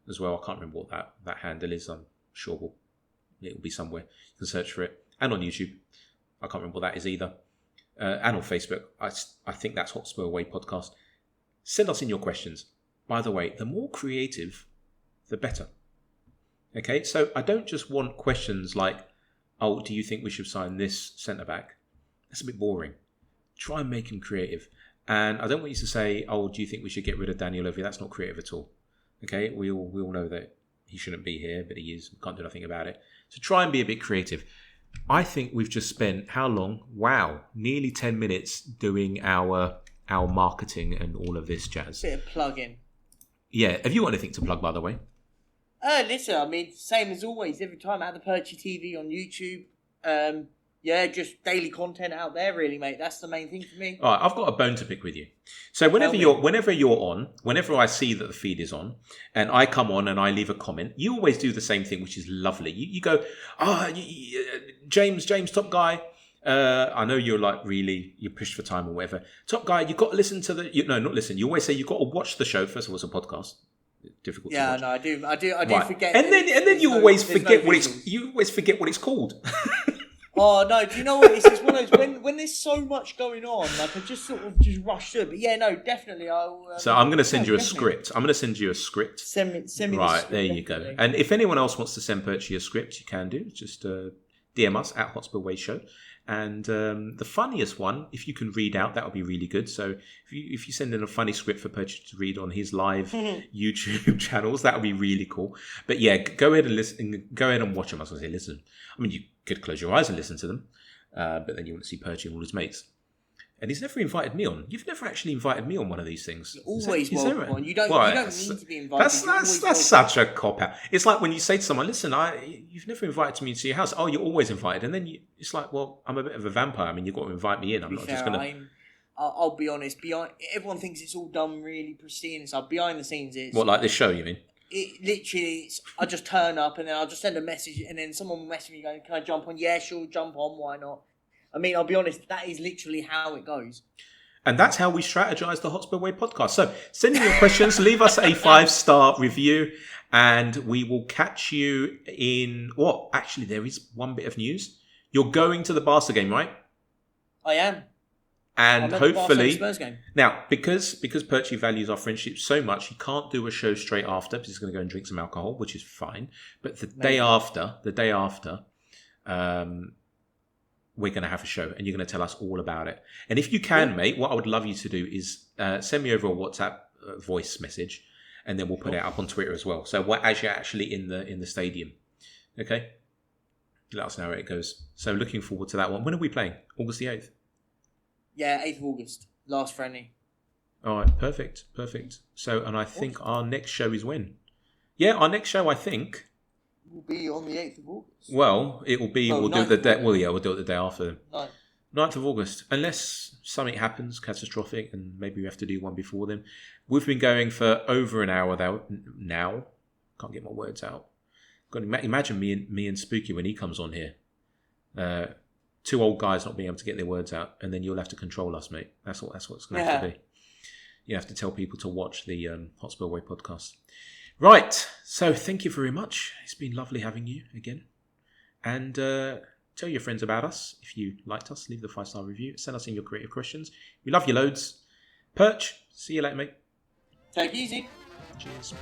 S1: as well. I can't remember what that handle is. I'm sure it'll be somewhere. You can search for it. And on YouTube. I can't remember what that is either. And on Facebook. I think that's Hotspur Way podcast. Send us in your questions. By the way, the more creative, the better. Okay, so I don't just want questions like, oh, do you think we should sign this centre-back? That's a bit boring. Try and make them creative. And I don't want you to say, oh, do you think we should get rid of Daniel Levy? That's not creative at all. Okay, we all know that he shouldn't be here, but he is. We can't do nothing about it. So try and be a bit creative. I think we've just spent, how long? Wow, nearly 10 minutes doing our marketing and all of this jazz.
S3: Bit of plugging.
S1: Yeah, have you got anything to plug, by the way?
S3: Listen, I mean, same as always. Every time at the Perchy TV on YouTube. Just daily content out there, really, mate. That's the main thing for me.
S1: All right, I've got a bone to pick with you. So whenever you're on, whenever I see that the feed is on, and I come on and I leave a comment, you always do the same thing, which is lovely. You go, James, top guy. I know you're like you're pushed for time or whatever. Top guy, you've got to listen to not listen. You always say you've got to watch the show. First of all, it's a podcast. Difficult.
S3: Yeah,
S1: to watch.
S3: no, I do
S1: right.
S3: forget.
S1: And then you always forget what it's called.
S3: Oh no! Do you know what? It's one of those when there's so much going on, like I just sort of just rush through it. But yeah, no, definitely I'll.
S1: So I'm going to send you a script. I'm going to send you a script.
S3: Send me.
S1: Right,
S3: the script,
S1: there you go. And if anyone else wants to send Perchy a script, you can do. Just DM us at Hotspur Way Show. And the funniest one, if you can read out, that would be really good. So if you send in a funny script for Perchy to read on his live YouTube channels, that would be really cool. But yeah, go ahead and listen. Go ahead and watch them. I was going to say listen. I mean, you could close your eyes and listen to them, but then you wouldn't see Perchy and all his mates. And he's never invited me on. You've never actually invited me on one of these things.
S3: You're always welcome on. You don't need to be invited.
S1: That's such a cop-out. It's like when you say to someone, listen, you've never invited me to your house. Oh, you're always invited. And then it's like, well, I'm a bit of a vampire. I mean, you've got to invite me in. I'm not just going to...
S3: I'll be honest. Everyone thinks it's all done really pristine and stuff. Behind the scenes, it's...
S1: What, like this show, you mean?
S3: It literally, I just turn up and then I'll just send a message and then someone will message me going, can I jump on? Yeah, sure, jump on. Why not? I mean, I'll be honest, that is literally how it goes.
S1: And that's how we strategize the Hotspur Way podcast. So send in your questions, leave us a 5-star review, and we will catch you in... What? Actually, there is one bit of news. You're going to the Barca game, right?
S3: I am.
S1: And hopefully...
S3: Spurs game.
S1: Now, because Perchy values our friendship so much, he can't do a show straight after, because he's going to go and drink some alcohol, which is fine. But the day after... we're going to have a show and you're going to tell us all about it. And if you can, mate, what I would love you to do is send me over a WhatsApp voice message and then we'll put it up on Twitter as well. So as you're actually in the stadium. Okay? Let us know how it goes. So looking forward to that one. When are we playing? August the 8th?
S3: Yeah, 8th of August. Last friendly.
S1: All right, perfect. So, and I think our next show is when? Yeah, our next show, I think...
S3: will be on the 8th of August.
S1: Well, it will be... we'll do it the day... Well, yeah, we'll do it the day after. 9th of August. Unless something happens catastrophic and maybe we have to do one before then. We've been going for over an hour now. Can't get my words out. Got to imagine me and Spooky when he comes on here. Two old guys not being able to get their words out, and then you'll have to control us, mate. That's what it's going to have to be. You have to tell people to watch the Hotspur Way podcast. Right, so thank you very much. It's been lovely having you again. And tell your friends about us. If you liked us, leave the 5-star review. Send us in your creative questions. We love you loads. Perch, see you later, mate.
S3: Take it easy.
S1: Cheers.